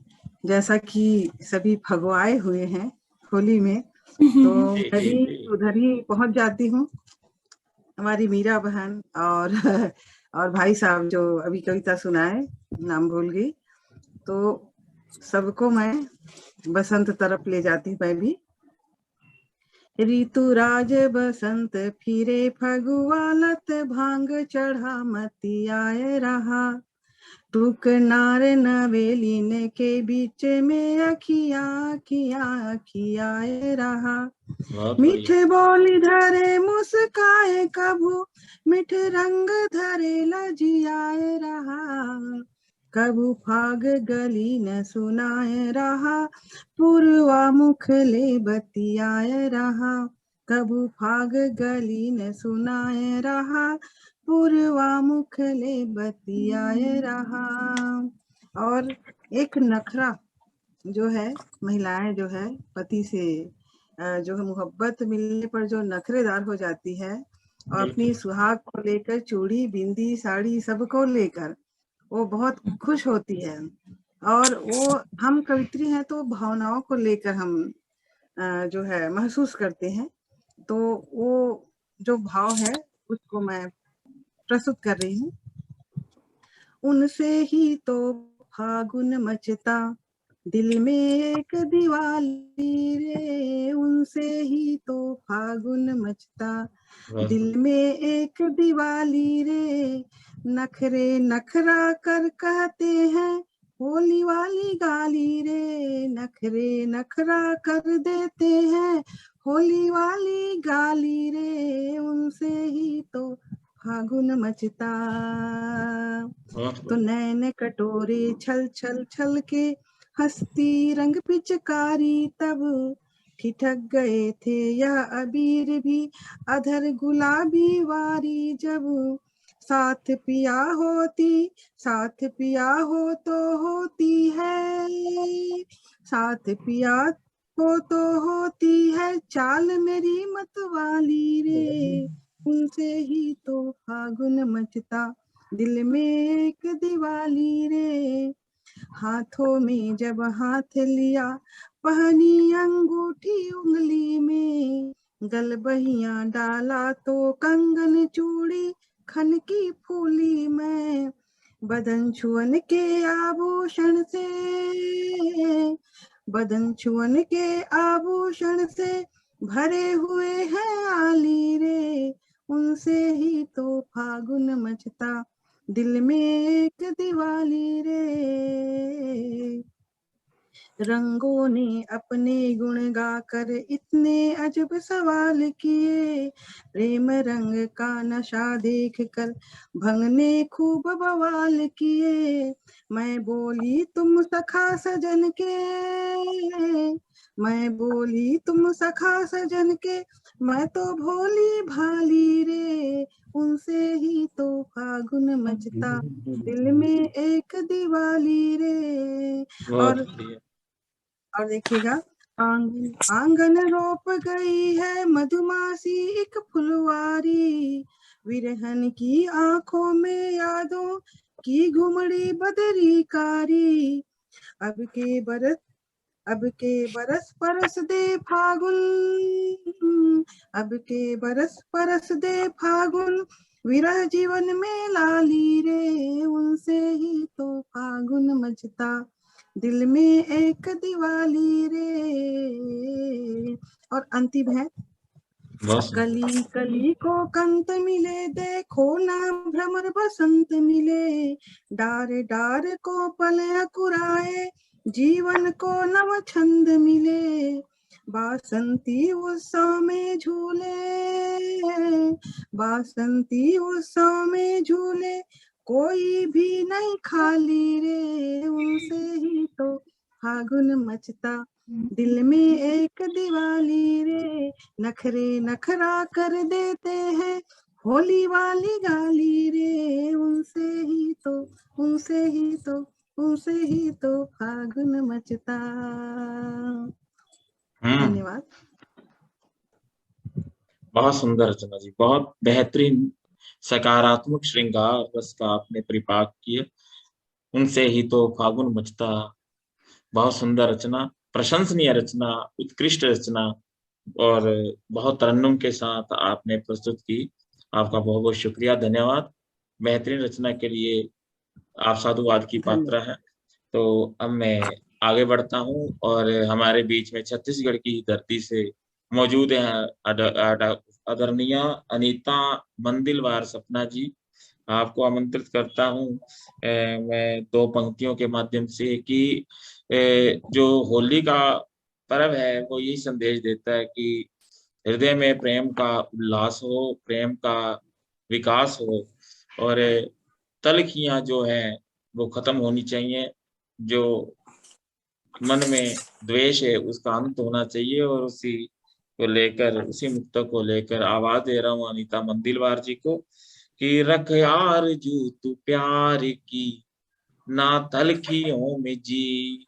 B: जैसा कि सभी भगवाए हुए हैं होली में, तो मैं भी उधर ही पहुंच जाती हूँ। हमारी मीरा बहन और भाई साहब जो अभी कविता सुनाए, नाम भूल गई, तो सबको मैं बसंत तरफ ले जाती। मैं भी ऋतुराज बसंत फिरे फगुआ लत भांग चढ़ा मती आए रहा, टूक नार नवेलीन के बीच में अखिया अखिया अखियाए रहा। मीठे बोली धरे मुस्काए कभू, मीठे रंग धरे लजियाए रहा, कभू फाग गली न सुनाए रहा, पूर्वा मुखले बतियाए रहा, कभू फाग गली न सुनाए रहा, पूर्वा मुखले बतियाए रहा। और एक नखरा जो है, महिलाएं जो है पति से जो है मोहब्बत मिलने पर जो नखरेदार हो जाती है और अपनी सुहाग को लेकर चूड़ी बिंदी साड़ी सबको लेकर वो बहुत खुश होती है। और वो हम कवित्री हैं तो भावनाओं को लेकर हम जो है महसूस करते हैं। तो वो जो भाव है उसको मैं प्रस्तुत कर रही हूँ। उनसे ही तो फागुन मचता, दिल में एक दिवाली रे, उनसे ही तो फागुन मचता, दिल में एक दिवाली रे, नखरे नखरा कर कहते हैं होली वाली गाली रे, नखरे नखरा कर देते हैं होली वाली गाली रे, उनसे ही तो फागुन मचता। तो नैन कटोरे छल छल छल के हंसती रंग पिचकारी, तब ठिठक गए थे यह अबीर भी अधर गुलाबी वारी, जब साथ पिया हो तो होती है, साथ पिया हो तो होती है चाल मेरी मतवाली रे, उनसे ही तो फागुन मचता, दिल में एक दिवाली रे, हाथों में जब हाथ लिया पहनी अंगूठी उंगली में, गल बहिया डाला तो कंगन चूड़ी खन की फूली में, बदन छुअन के आभूषण से, बदन छुअन के आभूषण से भरे हुए हैं आली रे, उनसे ही तो फागुन मचता, दिल में एक दिवाली रे। रंगों ने अपने गुण गाकर इतने अजब सवाल किए, प्रेम रंग का नशा देख कर भंग ने खूब बवाल किए, मैं बोली तुम सखा सजन के, मैं बोली तुम सखा सजन के, मैं तो भोली भाली रे, उनसे ही तो फागुन मचता, दिल में एक दिवाली रे। और देखिएगा, आंगन रोप गई है मधुमासी एक फुलवारी, विरहन की आंखों में यादों की घुमड़ी बदरी कारी, अब के बरस परस दे फागुन, अब के बरस परस दे फागुन, विरह जीवन में लाली रे, उनसे ही तो फागुन मचता, दिल में एक दिवाली रे। और अंतिम है, कली कली को कंत मिले, देखो ना भ्रमर बसंत मिले, डार डार को पल अकुराए, जीवन को नव छंद मिले, बासंती उत्सव में झूले, बासंती उत्सव में झूले, कोई भी नहीं खाली रे, उनसे ही तो फागुन मचता, दिल में एक दिवाली रे, नखरे नखरा कर देते हैं होली वाली गाली रे, उनसे ही तो उनसे ही तो उनसे ही तो फागुन मचता। धन्यवाद।
A: बहुत सुंदर रचना जी, बहुत बेहतरीन सकारात्मक श्रृंगार रस का आपने परिपाक किए, उनसे ही तो फागुन मचता। बहुत सुंदर रचना, प्रशंसनीय रचना, उत्कृष्ट रचना, और बहुत तरन्नुम के साथ आपने प्रस्तुत की। आपका बहुत बहुत शुक्रिया, धन्यवाद। बेहतरीन रचना के लिए आप साधुवाद की पात्र हैं। तो अब मैं आगे बढ़ता हूं, और हमारे बीच में छत्तीसगढ़ की धरती से मौजूद हैं आदरणीय अनीता मंदिलवार सपना जी। आपको आमंत्रित करता हूं मैं दो पंक्तियों के माध्यम से कि जो होली का पर्व है वो यही संदेश देता है कि हृदय में प्रेम का उल्लास हो, प्रेम का विकास हो, और तलखियां जो है वो खत्म होनी चाहिए, जो मन में द्वेष है उसका अंत होना चाहिए, और उसी को लेकर, उसी मुक्तक को लेकर आवाज दे रहा हूँ अनीता मंदिलवार जी को कि रख आरज़ू तू प्यार की ना तलखियों में जी,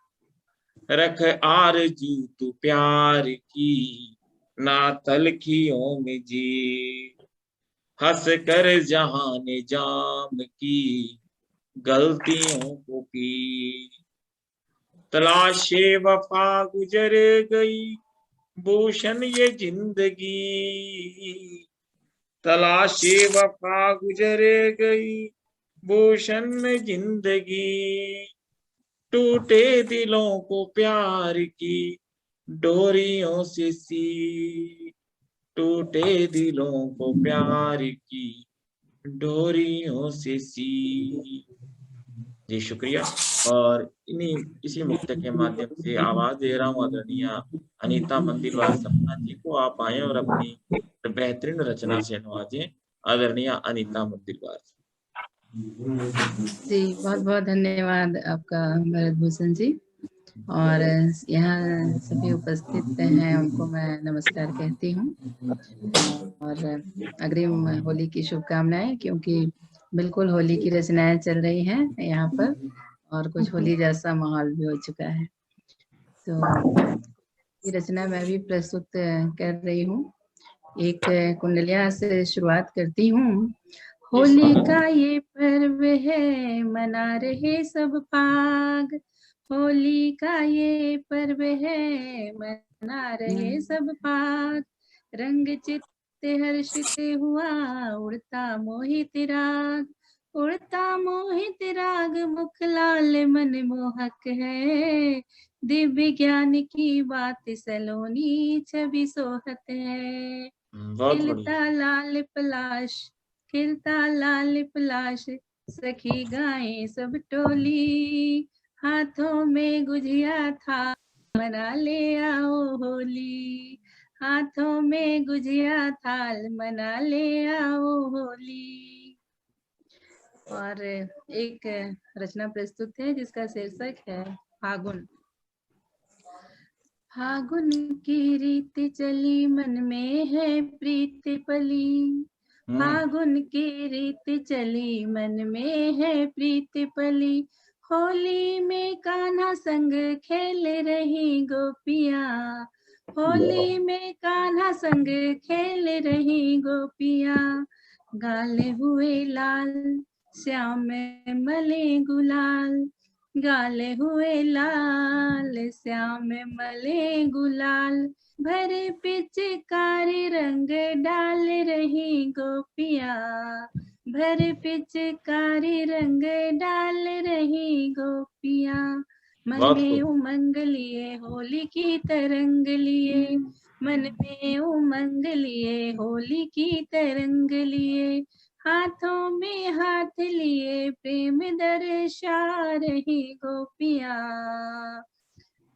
A: रख आरज़ू तू प्यार की ना तलखियों में जी, हंस कर जहाने जाम की गलतियों को पी, तलाशे वफा गुजर गई भूषण ये जिंदगी, तलाशी वफा गुजरे गई भूषण में जिंदगी, टूटे दिलों को प्यार की डोरियों से सी, टूटे दिलों को प्यार की डोरियों से सी। जी शुक्रिया। और इसी मुक्त के माध्यम से आवाज दे रहा हूँ आदरणीय अनीता मंदिरवार सपना जी को। आप आए और अपनी बेहतरीन रचना से नवाजें। आदरणीय अनीता मंदिरवार
H: जी, बहुत बहुत धन्यवाद आपका भरत भूषण जी। और यहाँ सभी उपस्थित हैं उनको मैं नमस्कार कहती हूँ और अग्रिम होली की शुभकामनाएं, क्योंकि बिल्कुल होली की रचनाएं चल रही हैं यहाँ पर और कुछ होली जैसा माहौल भी हो चुका है। तो ये रचना मैं भी प्रस्तुत कर रही हूँ। एक कुंडलिया से शुरुआत करती हूँ। होली का ये पर्व है मना रहे सब पाग, होली का ये पर्व है मना रहे सब पाग, रंग चित्त हर्षित हुआ उड़ता मोहित राग, उड़ता मोहित राग मुख लाल मन मोहक है, दिव्य ज्ञान की बात सलोनी छवि सोहत है, खिलता लाल पलाश, खिलता लाल पलाश सखी गाएं सब टोली, हाथों में गुजिया था मना ले आओ होली, हाथों में गुजिया थाल मना ले आओ होली। और एक रचना प्रस्तुत है जिसका शीर्षक है फागुन। फागुन की रीत चली मन में है प्रीत पली, फागुन की रीत चली मन में है प्रीत पली, होली में कान्हा संग खेल रही गोपियाँ, होली में कान्हा संग खेल रही गोपियाँ, गाले हुए लाल श्याम मले गुलाल, गाले हुए लाल श्याम मले गुलाल, भरे पिचकारी रंग डाल रही गोपियाँ, भरे पिचकारी रंग डाल रही गोपियाँ, मन में उमंग लिए होली की तरंग लिए, मन में उमंग लिए होली की तरंग लिए, हाथों में हाथ लिए प्रेम दर्शा रही गोपियाँ,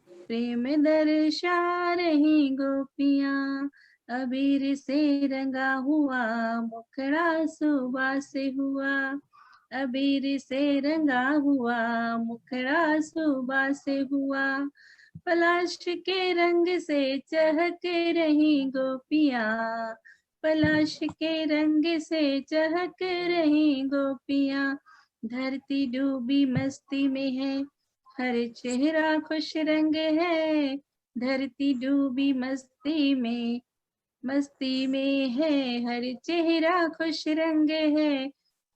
H: प्रेम दर्शा रही गोपियाँ, अबीर से रंगा हुआ मुखड़ा सुबह से हुआ, अबीर से रंगा हुआ मुखड़ा सुबह से हुआ, पलाश के रंग से चहक रही गोपियाँ, पलाश के रंग से चहक रही गोपियाँ, धरती डूबी मस्ती में है हर चेहरा खुश रंग है, धरती डूबी मस्ती में है हर चेहरा खुश रंग है,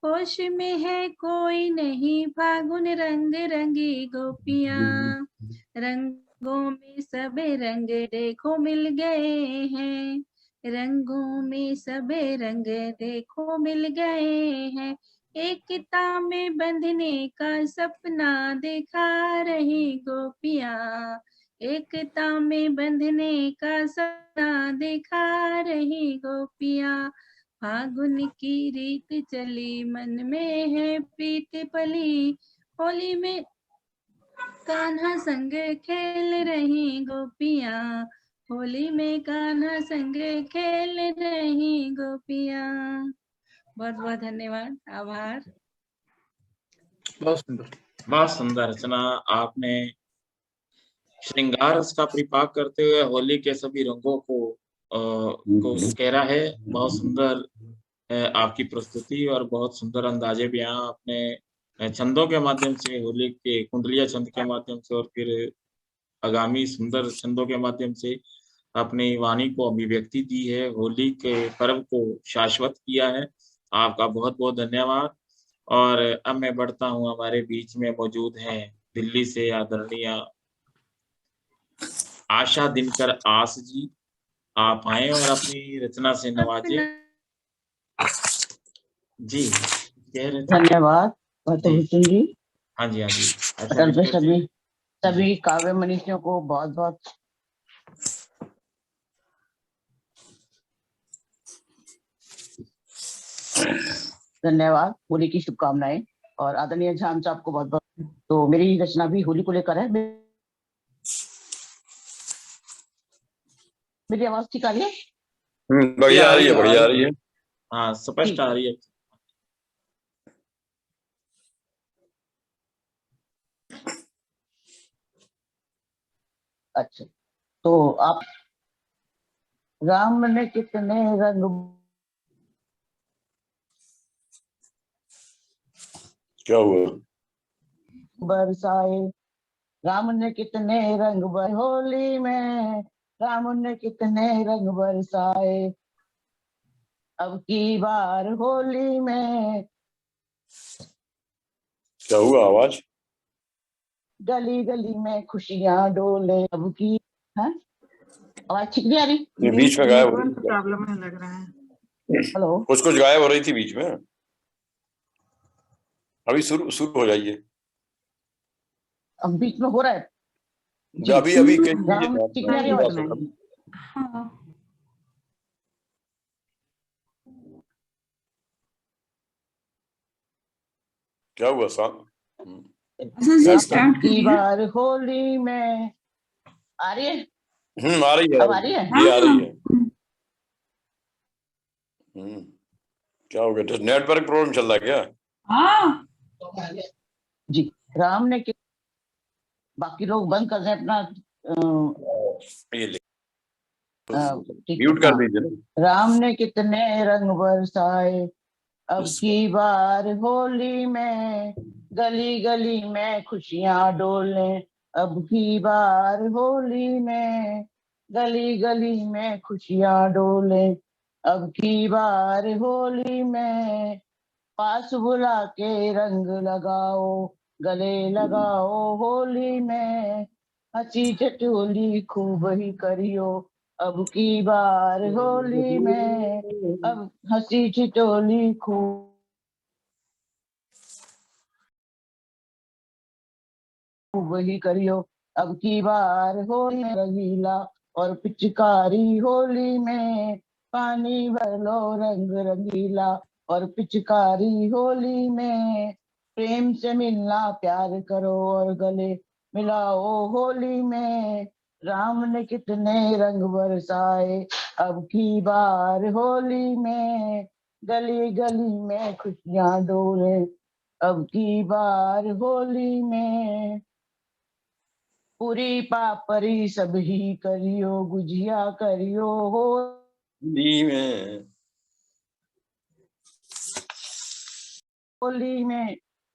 H: होश में है कोई नहीं फागुन रंग रंगी गोपियाँ, रंगों में सब रंग देखो मिल गए हैं, रंगों में सब रंग देखो मिल गए हैं, एकता में बंधने का सपना दिखा रही गोपियाँ, एकता में बंधने का सपना दिखा रही गोपियाँ, फागुन की रीत चली मन में है प्रीत पली, होली में कान्हा संग खेल रही गोपियाँ, होली में कान्हा संग खेल रही गोपियाँ। बहुत बहुत धन्यवाद, आभार।
A: बहुत सुंदर रचना आपने श्रृंगार रस का परिपाक करते हुए होली के सभी रंगों को उकेरा है। बहुत सुंदर आपकी प्रस्तुति और बहुत सुंदर अंदाजे बयां आपने छंदों के माध्यम से, होली के कुंडलिया छंद के माध्यम से और फिर आगामी सुंदर छंदों के माध्यम से अपनी वाणी को अभिव्यक्ति दी है, होली के पर्व को शाश्वत किया है। आपका बहुत बहुत धन्यवाद। और अब मैं बढ़ता हूँ, हमारे बीच में मौजूद हैं दिल्ली से आदरणीय आशा दिनकर आस जी। आप आए और अपनी रचना से नवाजे। जी कह रहे थे।
F: धन्यवाद भूषण जी।
A: हाँ जी, हाँ जी।
F: अटल पे सभी काव्य मनीषियों को बहुत बहुत धन्यवाद, होली की शुभकामनाएं। और आदरणीय झाम साहब को बहुत बहुत। तो मेरी रचना भी होली को लेकर है। मेरी आवाज ठीक आ रही है?
E: बढ़िया आ रही है, बढ़िया आ रही है।
A: हाँ स्पष्ट आ रही है।
F: अच्छा, तो आप राम ने कितने रंग
E: क्या हुआ?
F: बरसाए, राम ने कितने रंग होली में, राम ने कितने रंग बरसाए, अब की बार होली में।
E: क्या हुआ? आवाज
F: गली गली में खुशियां डोले, अब की है? आवाज ठीक नहीं आ रही?
E: बीच में गायब हो रही
B: प्रॉब्लम है लग रहा है।
F: हेलो,
E: कुछ गायब हो रही थी बीच में। अभी शुरू हो जाइए।
F: अब बीच में हो रहा है।
E: अभी अभी
F: ठीक नहीं आ रही आवाज?
G: हाँ
E: क्या हुआ
F: की बार होली में आ रही है?
E: आ रही है।
F: अब आ रही है?
E: ये आ रही है। क्या हो गया? नेटवर्क प्रॉब्लम चल रहा है क्या?
G: हाँ
F: जी, राम ने बाकी लोग बंद कर दें अपना।
E: ये ले
F: ठीक,
E: म्यूट कर दीजिए।
F: राम ने कितने रंग बरसाए, अब की बार होली में, गली गली में खुशियां डोले, अब की बार होली में, गली गली में खुशियां डोले, अब की बार होली में, पास बुला के रंग लगाओ, गले लगाओ होली में, हंसी चटोली खूब ही करियो, अब की बार होली में, अब हंसी ठिठोली खूब ही करियो, अब की बार होली में रंगीला और पिचकारी होली में, पानी भर लो रंग रंगीला और पिचकारी होली में, प्रेम से मिलना प्यार करो और गले मिलाओ होली में, राम ने कितने रंग बरसाए, अब की बार होली में, गली गली में खुशियां डोले, अब की बार होली में, पूरी पापरी सब ही करियो, गुजिया करियो
E: होली
F: में,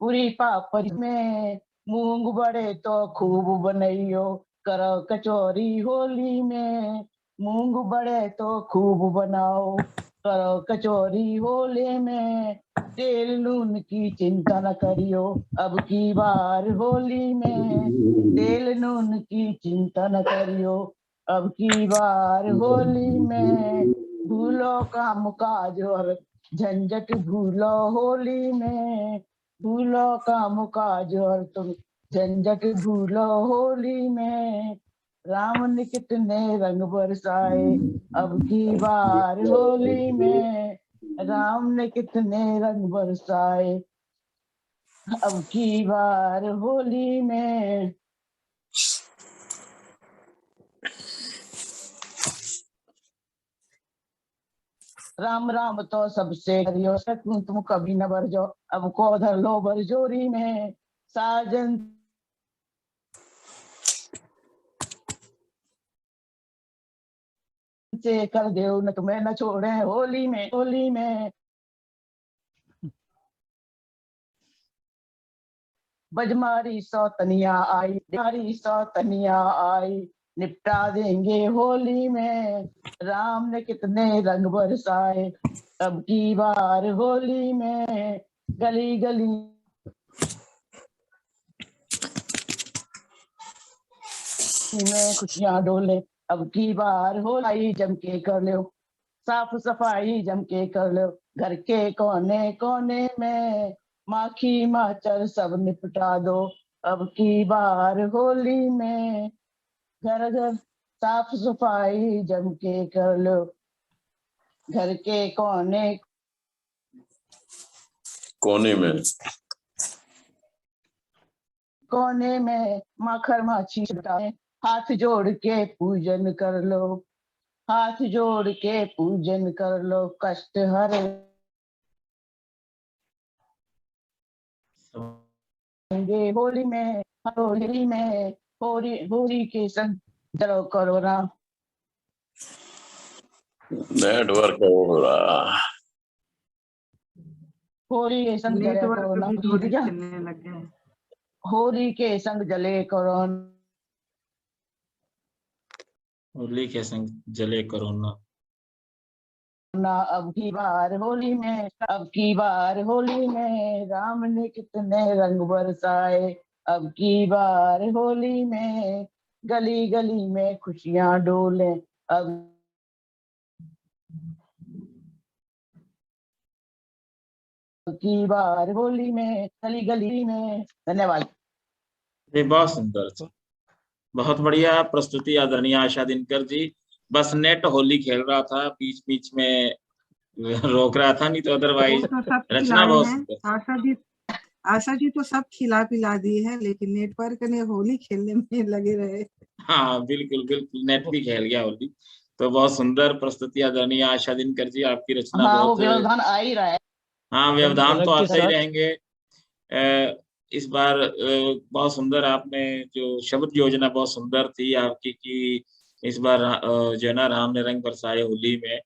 F: पूरी पापरी में, मूंग बड़े तो खूब बनइयो, करो कचौरी होली में, मूंग बड़े तो खूब बनाओ, करो कचौरी होली में, तेल नून की चिंता न करियो, अब की बार होली में, तेल नून की चिंता न करियो, अब की बार होली में, भूलो काम काज और झंझट भूलो होली में, भूलो काम काज और तुम झंझट भूलो होली में, राम ने कितने रंग बरसाए, अब की बार होली में, राम ने कितने रंग बरसाए, अब की बार होली में। राम राम तो सबसे करियो, सकूं तुम कभी न बर जाओ, अब को धर लो बरजोरी में, साजन से कर दो न तुम्हें न छोड़े होली में, होली में बजमारी सौतनिया आई, मारी सौतनिया आई, निपटा देंगे होली में, राम ने कितने रंग बरसाए, अब की बार होली में, गली गली में खुशियां डोले, अब की बार होली जम के कर लो, साफ सफाई जम के कर लो, घर के कोने कोने में माखी माचर सब निपटा दो, अब की बार होली में घर घर साफ सफाई जम के कर लो, घर के कोने
E: कोने
F: में माखर माछी छुटाए, हाथ जोड़ के पूजन कर लो, हाथ जोड़ के पूजन कर लो, कष्ट हरे होली में, होली में होली के संग चलो करो ना।
E: नेटवर्क हो रहा,
F: होली के संग जले करो ना,
B: चलने लग गया है।
F: होली के संग जले करो
A: होली के संग जले करोना
F: ना, अब की बार होली में, अब की बार होली में राम ने कितने रंग बरसाए, अब की बार होली में गली गली में खुशियां डोले, अब की बार होली में गली गली में। धन्यवाद।
A: ये बहुत सुंदर, बहुत बढ़िया प्रस्तुति आदरणीय आशा दिनकर जी। बस नेट होली खेल रहा था, बीच बीच में रोक रहा था, नहीं तो अदरवाइज
B: तो सब
A: रचना
B: खिलाए
A: बहुत
B: हैं।
A: सुंदर।
B: आशा जी तो सब खिला पिला दिए हैं, लेकिन नेटवर्क ने होली खेलने में लगे रहे।
A: हाँ बिल्कुल बिल्कुल, नेट भी खेल गया होली। तो बहुत सुंदर प्रस्तुति आदरणीय आशा दिनकर जी, आपकी रचना
F: हाँ, वो
A: बहुत,
F: व्यवधान आ ही रहा है।
A: हाँ व्यवधान तो
C: रंग के
A: आते ही
C: साथ
A: रहेंगे। इस बार बहुत सुंदर आपने जो शब्द योजना बहुत सुंदर थी आपकी, कि इस बार जो है ना राम ने रंग बरसाए होली में,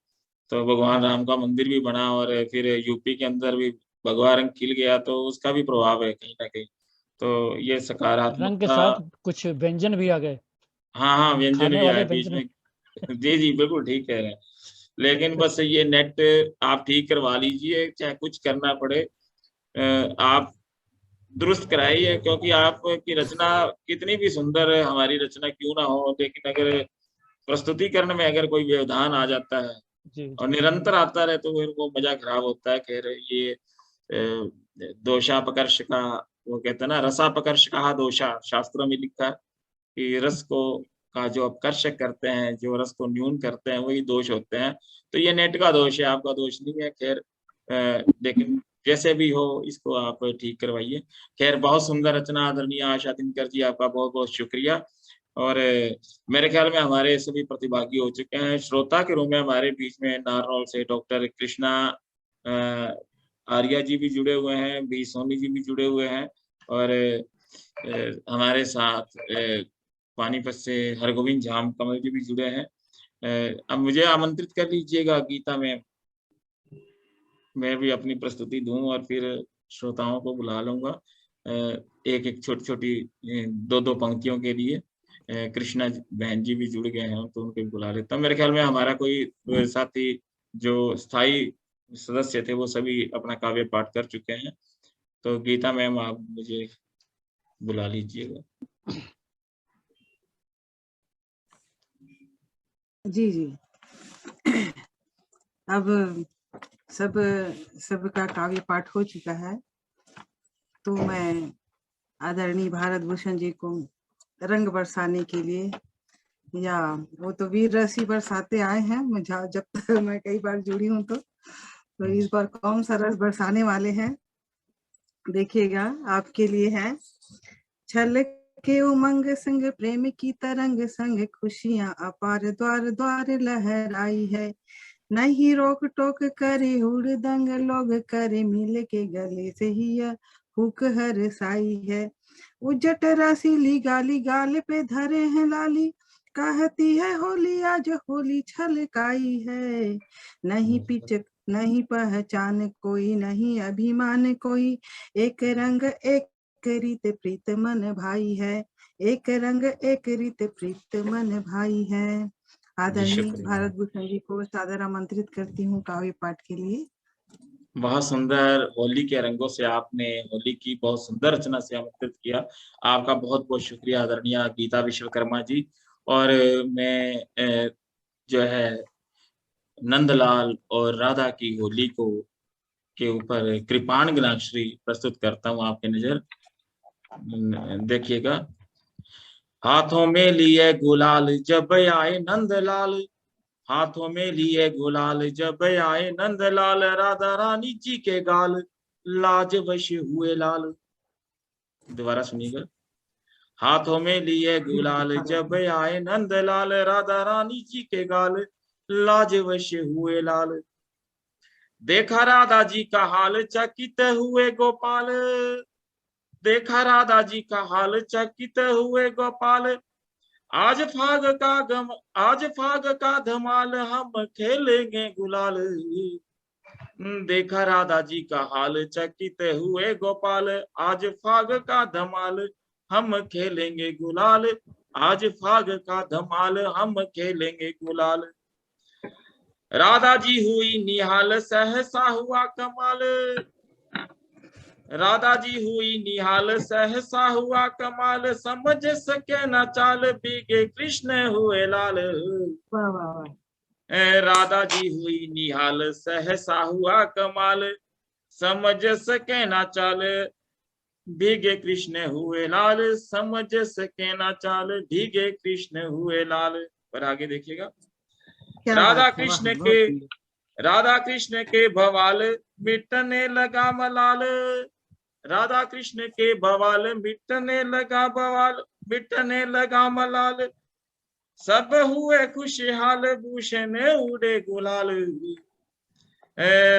A: तो भगवान राम का मंदिर भी बना और फिर यूपी के अंदर भी भगवा रंग खिल गया, तो उसका भी प्रभाव है कहीं ना कहीं। तो ये
C: रंग के
A: सकारात्मकता,
C: साथ कुछ व्यंजन भी आ गए,
A: हाँ हाँ व्यंजन
C: खाने
A: भी
C: वाले
A: आए बीच
C: व्यंजन।
A: में। जी जी बिल्कुल ठीक कह रहे हैं। लेकिन बस ये नेट आप ठीक करवा लीजिए, चाहे कुछ करना पड़े, आप दुरुस्त कराइए, क्योंकि आपकी रचना कितनी भी सुंदर हमारी रचना क्यों ना हो, लेकिन अगर प्रस्तुतिकरण में अगर कोई व्यवधान आ जाता है
C: जी
A: और
C: जी
A: निरंतर आता रहे, तो फिर वो मजा खराब होता है। कह रहे ये दोषापकर्ष का, वो कहते हैं ना रसापकर्ष कहा दोषा, शास्त्रों में लिखा है कि रस को का जो अपकर्षक करते हैं, जो रस को न्यून करते हैं, वही दोष होते हैं। तो ये नेट का दोष है, आपका दोष नहीं है। खैर लेकिन जैसे भी हो इसको आप ठीक करवाइए। खैर बहुत सुंदर रचना आदरणीय आशा दिनकर जी, आपका बहुत बहुत शुक्रिया। और मेरे ख्याल में हमारे सभी प्रतिभागी हो चुके हैं। श्रोता के रूप में हमारे बीच में नारनौल से डॉक्टर कृष्णा आर्या जी भी जुड़े हुए हैं, बी सोनी जी भी जुड़े हुए हैं, और हमारे साथ पानीपत से हरगोविंद झाम कमल जी भी जुड़े हैं। अब मुझे आमंत्रित कर लीजिएगा गीता में, मैं भी अपनी प्रस्तुति दूं और फिर श्रोताओं को बुला लूंगा एक एक छोटी छोटी 2-2 पंक्तियों के लिए। कृष्णा बहन जी भी जुड़ गए हैं, तो उनको बुला लेता हूँ। मेरे ख्याल में हमारा कोई साथी जो स्थायी सदस्य थे वो सभी अपना काव्य पाठ कर चुके हैं। तो गीता मैम आप मुझे बुला लीजिएगा।
B: जी जी। अब सबका काव्य पाठ हो चुका है, तो मैं आदरणीय भारत भूषण जी को रंग बरसाने के लिए, या वो तो वीर रसी बरसाते आए हैं, मुझे जब तक मैं कई बार जुड़ी हूँ तो इस बार कौन सा रस बरसाने वाले हैं देखिएगा। आपके लिए है। छल के उमंग संग प्रेम की तरंग संग खुशियां अपार द्वार द्वार लहराई है, नहीं रोक टोक करे हुड़दंग लोग करे मिल के गले से ही हुक हर साई है, उजट रसीली गाली गाल पे धरे हैं लाली, कहती है होली आज होली छलकाई है, नहीं पिचक नहीं पहचान कोई नहीं अभिमान कोई, एक रंग एक रीत प्रीत मन भाई है, एक रंग एक रीत प्रीत मन भाई है। आदरणीय भारत भूषण जी को सादर आमंत्रित करती हूँ काव्य पाठ के लिए।
A: बहुत सुंदर होली के रंगों से आपने होली की बहुत सुंदर रचना से आमंत्रित किया। आपका बहुत बहुत शुक्रिया आदरणीय गीता विश्वकर्मा जी। और मैं जो है नंदलाल और राधा की होली को के ऊपर कृपाण गणाक्षरी प्रस्तुत करता हूँ आपके नजर देखिएगा। हाथों में लिए गुलाल जब आए नंदलाल, हाथों में लिए गुलाल जब आए नंदलाल, राधा रानी जी के गाल लाज वश हुए लाल। दोबारा सुनिएगा। हाथों में लिए गुलाल जब आए नंदलाल, राधा रानी जी के गाल लाज वश हुए लाल। देखा राधा जी का हाल चकित हुए गोपाल, देखा राधा जी का हाल चकित हुए गोपाल, आज फाग का धमाल हम खेलेंगे गुलाल। देखा राधा जी का हाल चकित हुए गोपाल, आज फाग का धमाल हम खेलेंगे गुलाल, आज फाग का धमाल हम खेलेंगे गुलाल। राधा जी हुई निहाल सहसा हुआ कमाल, राधा जी हुई निहाल सहसा हुआ कमाल, समझ सके न चाल भीगे कृष्ण हुए लाल। राधा जी हुई निहाल सहसा हुआ कमाल, समझ सके न चाल भीगे कृष्ण हुए लाल, समझ सके न चाल भीगे कृष्ण हुए लाल। पर आगे देखिएगा। राधा कृष्ण के भवाल मिटने लगा मलाल, राधा कृष्ण के भवाल मिटने लगा बवाल, मिटने लगा मलाल, सब हुए खुशहाल भूषण उड़े गुलाल।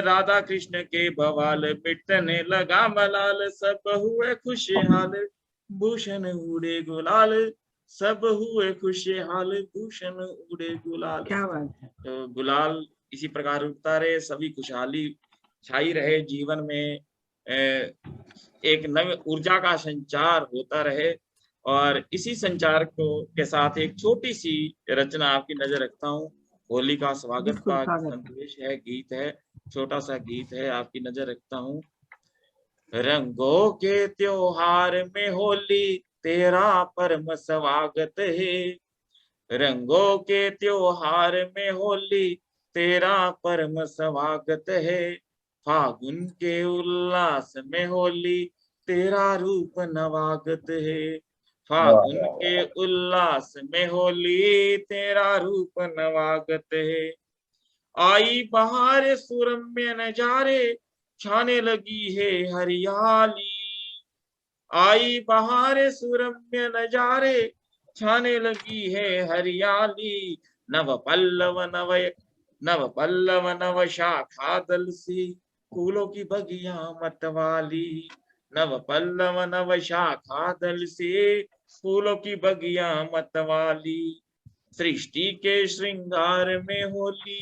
A: राधा कृष्ण के भवाल मिटने लगा मलाल, सब हुए खुशहाल भूषण उड़े गुलाल, सब हुए खुशहाल भूषण उड़े गुलाल।
B: क्या बात है।
A: तो गुलाल इसी प्रकार उड़ता रहे, सभी खुशहाली छाई रहे जीवन में, एक नई ऊर्जा का संचार होता रहे। और इसी संचार को के साथ एक छोटी सी रचना आपकी नजर रखता हूँ। होली का स्वागत का संदेश है, गीत है, छोटा सा गीत है, आपकी नजर रखता हूँ। रंगों के त्योहार में होली तेरा परम स्वागत है, रंगों के त्योहार में होली तेरा परम स्वागत है, फागुन के उल्लास में होली तेरा रूप नवागत है, फागुन के उल्लास में होली तेरा रूप नवागत है। आई बहार सुरम्य नजारे छाने लगी है हरियाली, आई बहार सुरम्य नजारे छाने लगी है हरियाली, नव पल्लव नव शाखा दल सी फूलों की बगिया मतवाली, नव पल्लव नव शाखा दल से फूलों की बगिया मतवाली, सृष्टि के श्रृंगार में होली,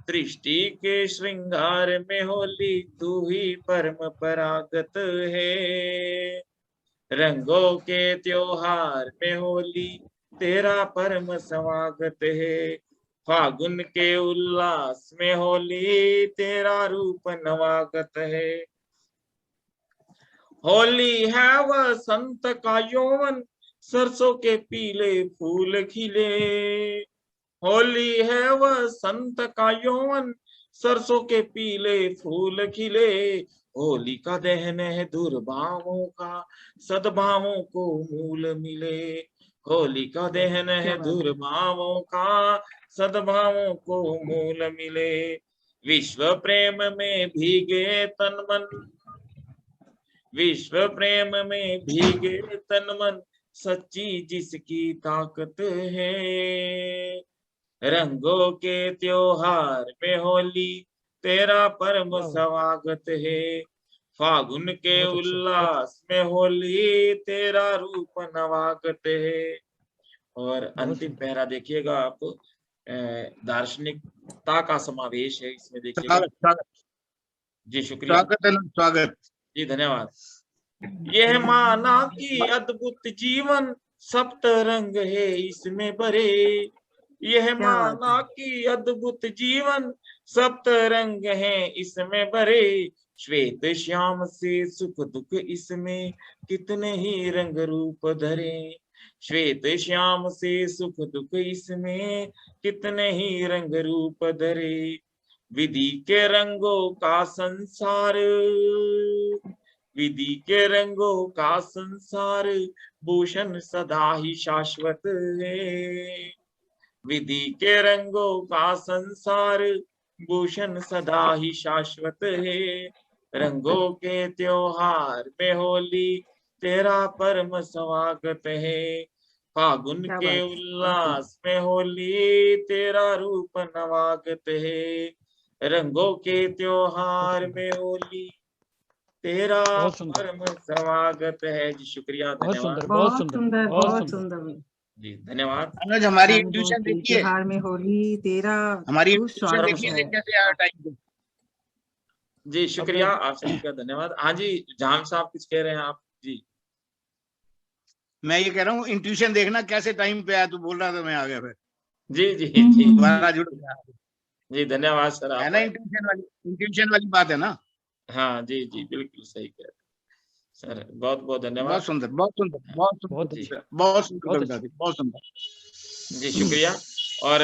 A: सृष्टि के श्रृंगार में होली तू ही परम परागत है, रंगों के त्योहार में होली तेरा परम स्वागत है, फागुन के उल्लास में होली तेरा रूप नवागत है। होली है वसंत का यौवन सरसों के पीले फूल खिले, होली है वसंत का यौवन सरसों के पीले फूल खिले, होली का दहन है दुर्भावों का सद्भावों को मूल मिले, होली का दहन है दुर्भावों का सद्भावों को मूल मिले, विश्व प्रेम में भीगे तन मन, विश्व प्रेम में भीगे तन मन सच्ची जिसकी ताकत है, रंगों के त्योहार में होली तेरा परम स्वागत है, फागुन के उल्लास में होली तेरा रूप नवागत है। और अंतिम पहरा देखिएगा आप, दार्शनिकता का समावेश है इसमें, देखिएगा जी। शुक्रिया,
I: स्वागत
A: जी, धन्यवाद। यह माना कि अद्भुत जीवन सप्त रंग है इसमें भरे, यह माना कि अद्भुत जीवन सप्त रंग है इसमें भरे, श्वेत श्याम से सुख दुख इसमें कितने ही रंग रूप धरे, श्वेत श्याम से सुख दुख इसमें कितने ही रंग रूप धरे, विधि के रंगों का संसार, विधि के रंगों का संसार, भूषण सदा ही शाश्वत है। विधि के रंगों का संसार, भूषण सदा ही शाश्वत है। रंगों के त्योहार में होली, तेरा परम स्वागत है। फागुन के उल्लास में होली, तेरा रूप नवागत है। रंगों के त्योहार में होली, तेरा परम स्वागत है। जी शुक्रिया, धन्यवाद।
B: बहुत सुंदर, बहुत सुंदर
A: जी धन्यवाद।
I: अनुज हमारी इंट्यूशन देखिए,
B: त्योहार में होली, तेरा
I: हमारी
B: स्वागत
I: देखिए
B: है।
I: कैसे आया टाइम।
A: जी शुक्रिया, आप सभी का धन्यवाद। हाँ जी, जहां साहब कुछ कह रहे हैं आप? जी
I: मैं ये कह रहा हूँ इंट्यूशन देखना कैसे टाइम पे आया, तू बोल रहा था मैं आ गया फिर।
A: जी जी जी
I: दोबारा जुड़ गया।
A: जी धन्यवाद सर,
I: है
A: आप
I: ना, इंट्यूशन वाली बात है ना।
A: हाँ जी जी बिल्कुल सही कह रहे सर, बहुत बहुत धन्यवाद।
I: बहुत सुंदर, बहुत सुंदर, बहुत सुंदर, बहुत सुंदर कविता थी, बहुत सुंदर।
A: जी शुक्रिया। और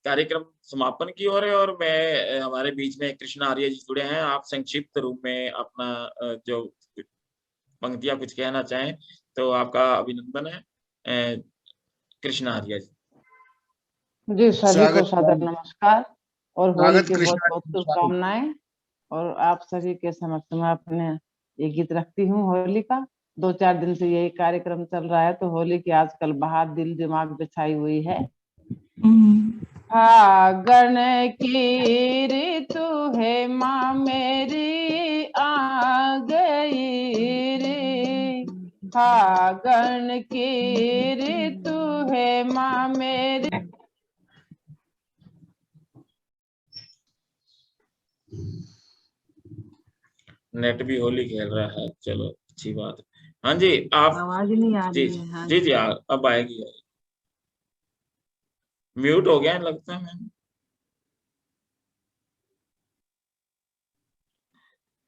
A: कार्यक्रम समापन की ओर है, और मैं हमारे बीच में कृष्णा आर्य जी जुड़े हैं। आप संक्षिप्त रूप में अपना जो पंक्तियां कुछ कहना चाहें तो आपका अभिनंदन है। कृष्णा आर्य जी।
F: जी सभी को सादर नमस्कार और होली की बहुत बहुत शुभकामनाएं। और आप सभी के समक्ष में अपने ये गीत रखती हूँ होली का। 2-4 दिन से यही कार्यक्रम चल रहा है, तो होली की आजकल बाहर दिल दिमाग पे छाई हुई है। फागण की ऋतु है माँ मेरी आ गई रे, फागण की ऋतु है माँ मेरी।
A: नेट भी होली खेल रहा है, चलो अच्छी बात है। हाँ जी, आप
B: आवाज नहीं आ
A: जी
B: रही है। हाँ
A: जी जी अब आएगी। म्यूट हो गया लगता है मैम।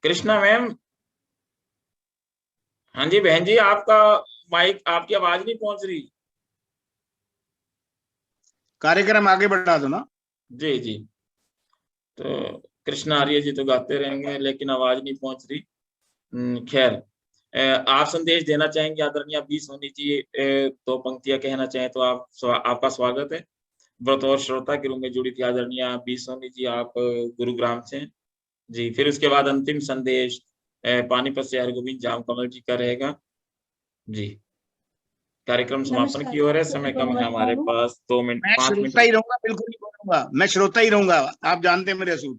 A: कृष्णा मैम। हाँ जी बहन जी, आपका माइक, आपकी आवाज नहीं पहुंच रही।
I: कार्यक्रम आगे बढ़ा दो ना।
A: जी जी, तो कृष्णा आर्य जी तो गाते रहेंगे लेकिन आवाज नहीं पहुंच रही। खैर, आप संदेश देना चाहेंगे आदरणीय बी सोनी जी? 2 पंक्तियां कहना चाहें तो आपका स्वागत है। व्रत और श्रोता के रूप में जुड़ी थी आदरणीय बी सोनी जी, आप गुरुग्राम से हैं जी। फिर उसके बाद अंतिम संदेश पानीपत से हरगोविंद जाम कमल जी का रहेगा जी। कार्यक्रम समापन की ओर है, समय कम है हमारे पास, 2 मिनट 5 मिनट।
I: श्रोता ही रहूंगा, बिल्कुल नहीं बोलूंगा, मैं श्रोता ही रहूंगा। आप जानते हैं मेरे असूल,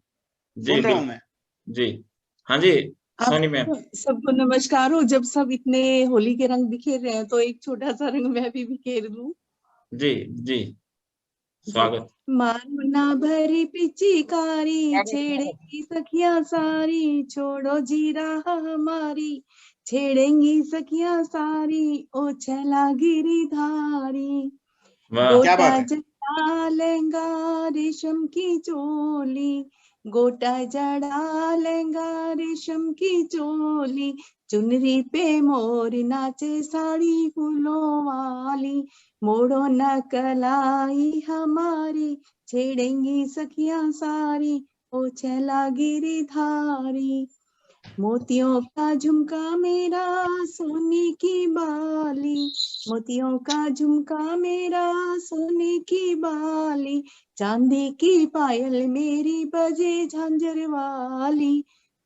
I: सुन रहा हूँ मैं।
A: जी हाँ जी सोनी मैम।
J: सबको नमस्कार हो। जब सब इतने होली के रंग बिखेर रहे हैं तो एक छोटा सा रंग मैं भी बिखेर दूं।
A: जी जी स्वागत।
J: मानो ना भरी पिचकारी, छेड़ेंगी सखियां सारी, छोड़ो जीरा हमारी, छेड़ेंगी सखियां सारी, ओ छला गिरिधारी। गोटा जड़ा लहंगा रेशम की चोली, गोटा जड़ा लहंगा रेशम की चोली, चुनरी पे मोर नाचे साड़ी फूलों वाली, मोड़ो न कलाई हमारी, छेड़ेंगी सखियां सारी, ओ छला गिरिधारी। मोतियों का झुमका मेरा सोने की बाली, मोतियों का झुमका मेरा सोने की बाली, चांदी की पायल मेरी बजे झांझर वाली,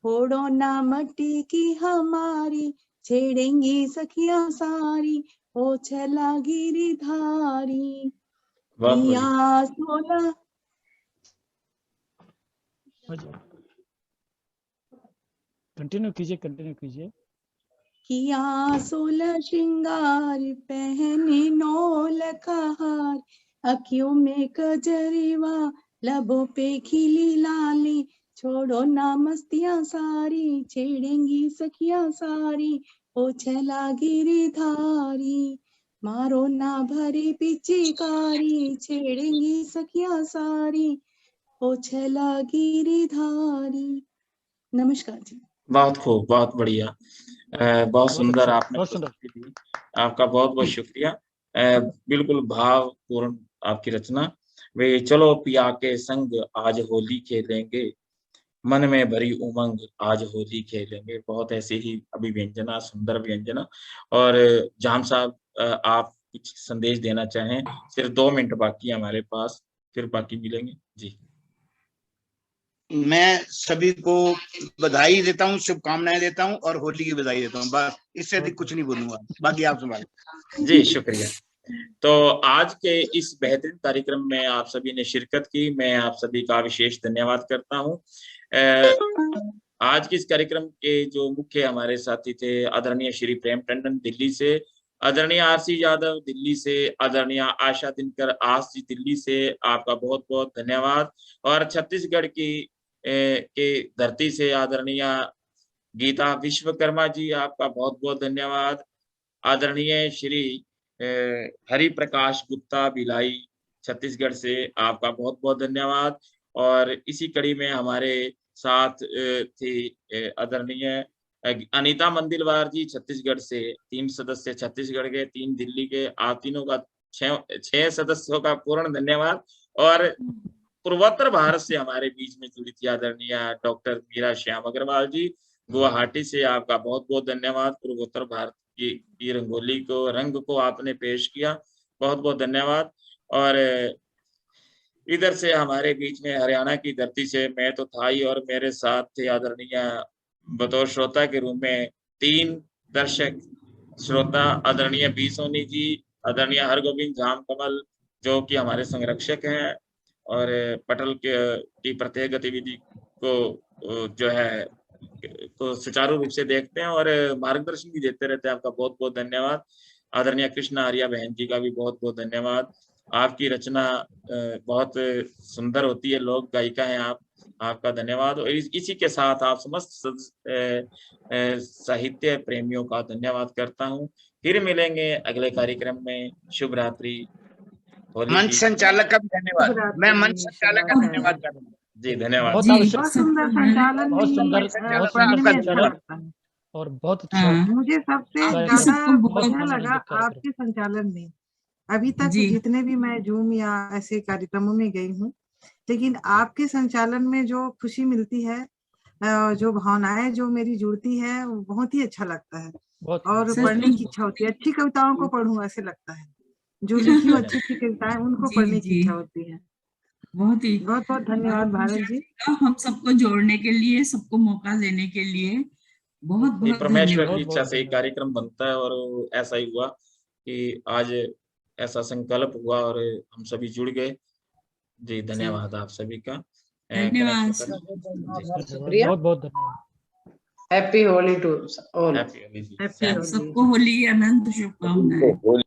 J: फोड़ो ना मट्टी की हमारी, छेड़ेंगी सखियां सारी, ओ छला गिरिधारी। किया सोना
C: कंटिन्यू कीजिए।
J: किया 16 श्रृंगार, पहने 9 लखार, अखियों में कजरवा, लबों पे खिली लाली, छोड़ो ना मस्तियां सारी, छेड़ेंगी सखियां सारी, ओ छला गिरिधारी। मारो ना भरी पिचकारी, छेड़ेंगी सखियां सारी, ओ छला गिरिधारी। नमस्कार जी।
A: बहुत खूब, बहुत बढ़िया, बहुत सुंदर आपने प्रस्तुति दी, आपका बहुत बहुत शुक्रिया। बिल्कुल भावपूर्ण आपकी रचना। वे चलो पिया के संग आज होली खेलेंगे, मन में भरी उमंग आज होली खेलेंगे। बहुत ऐसे ही अभिव्यंजना, सुंदर व्यंजना। और जाम साहब आप कुछ संदेश देना चाहें? सिर्फ 2 मिनट बाकी है हमारे पास, फिर बाकी मिलेंगे जी।
I: मैं सभी को बधाई देता हूँ, शुभकामनाएं देता हूँ और होली की बधाई देता हूँ। बस इससे अधिक कुछ नहीं बोलूंगा, बाकी आप संभालें।
A: जी शुक्रिया। तो आज के इस बेहतरीन कार्यक्रम में आप सभी ने शिरकत की, मैं आप सभी का विशेष धन्यवाद करता हूँ। आज के इस कार्यक्रम के जो मुख्य हमारे साथी थे, आदरणीय श्री प्रेम टंडन दिल्ली से, आदरणीय आरसी यादव दिल्ली से, आदरणीय आशा दिनकर आस जी दिल्ली से, आपका बहुत बहुत धन्यवाद। और छत्तीसगढ़ की के धरती से आदरणीय गीता विश्वकर्मा जी, आपका बहुत बहुत धन्यवाद। आदरणीय श्री हरि प्रकाश गुप्ता भिलाई छत्तीसगढ़ से, आपका बहुत बहुत धन्यवाद। और इसी कड़ी में हमारे साथ थी आदरणीय अनीता मंदिलवार जी छत्तीसगढ़ से। 3 सदस्य छत्तीसगढ़ के, 3 दिल्ली के, आप तीनों का 6 सदस्यों का पूर्ण धन्यवाद। और पूर्वोत्तर भारत से हमारे बीच में जुड़ी थी आदरणीय डॉक्टर मीरा श्याम अग्रवाल जी गुवाहाटी से, आपका बहुत बहुत धन्यवाद। पूर्वोत्तर भारत की रंगोली को, रंग को आपने पेश किया, बहुत बहुत धन्यवाद। और इधर से हमारे बीच में हरियाणा की धरती से मैं तो था ही, और मेरे साथ थे आदरणीय बतौर श्रोता के रूप में 3 दर्शक श्रोता, आदरणीय बी सोनी जी, आदरणीय हरगोविंद झाम कमल जो कि हमारे संरक्षक हैं और पटल की प्रत्येक गतिविधि को जो है को सुचारू रूप से देखते हैं और मार्गदर्शन भी देते रहते हैं। आपका बहुत बहुत धन्यवाद। आदरणीय कृष्णा आर्या बहन जी का भी बहुत बहुत धन्यवाद। आपकी रचना बहुत सुंदर होती है, लोक गायिका हैं आप, आपका धन्यवाद। और इसी के साथ आप समस्त साहित्य प्रेमियों का धन्यवाद करता हूँ। फिर मिलेंगे अगले कार्यक्रम में। शुभ रात्रि।
I: मंच संचालक का भी धन्यवाद, मैं मंच संचालक का धन्यवाद करूंगा
A: जी। धन्यवाद।
B: बहुत सुंदर संचालन
C: बहुत सुंदर,
B: भी
C: बहुत
B: पढ़ने में
C: सुंदर
B: अच्छा लगता है।
C: और बहुत अच्छा।
B: मुझे सबसे ज्यादा बढ़िया लगा आपके संचालन में। अभी तक जितने भी मैं जूम या ऐसे कार्यक्रमों में गई हूँ, लेकिन आपके संचालन में जो खुशी मिलती है, जो भावनाएं जो मेरी जुड़ती है, वो बहुत ही अच्छा लगता है। और पढ़ने की इच्छा होती है, अच्छी कविताओं को पढ़ूं ऐसे लगता है। जो लिखी हुई अच्छी अच्छी कविताएं उनको पढ़ने की इच्छा होती है।
G: बहुत ही
B: बहुत बहुत धन्यवाद भारत जी,
G: हम सबको जोड़ने के लिए, सबको मौका देने के लिए बहुत बहुत
A: परमेश्वर की इच्छा से एक कार्यक्रम बनता है और ऐसा ही हुआ कि आज ऐसा संकल्प हुआ और हम सभी जुड़ गए। जी धन्यवाद आप सभी का।
G: धन्यवाद,
J: शुक्रिया,
C: बहुत बहुत धन्यवाद।
J: Happy Holi to all.
G: सबको होली की अनंत शुभकामनाएं।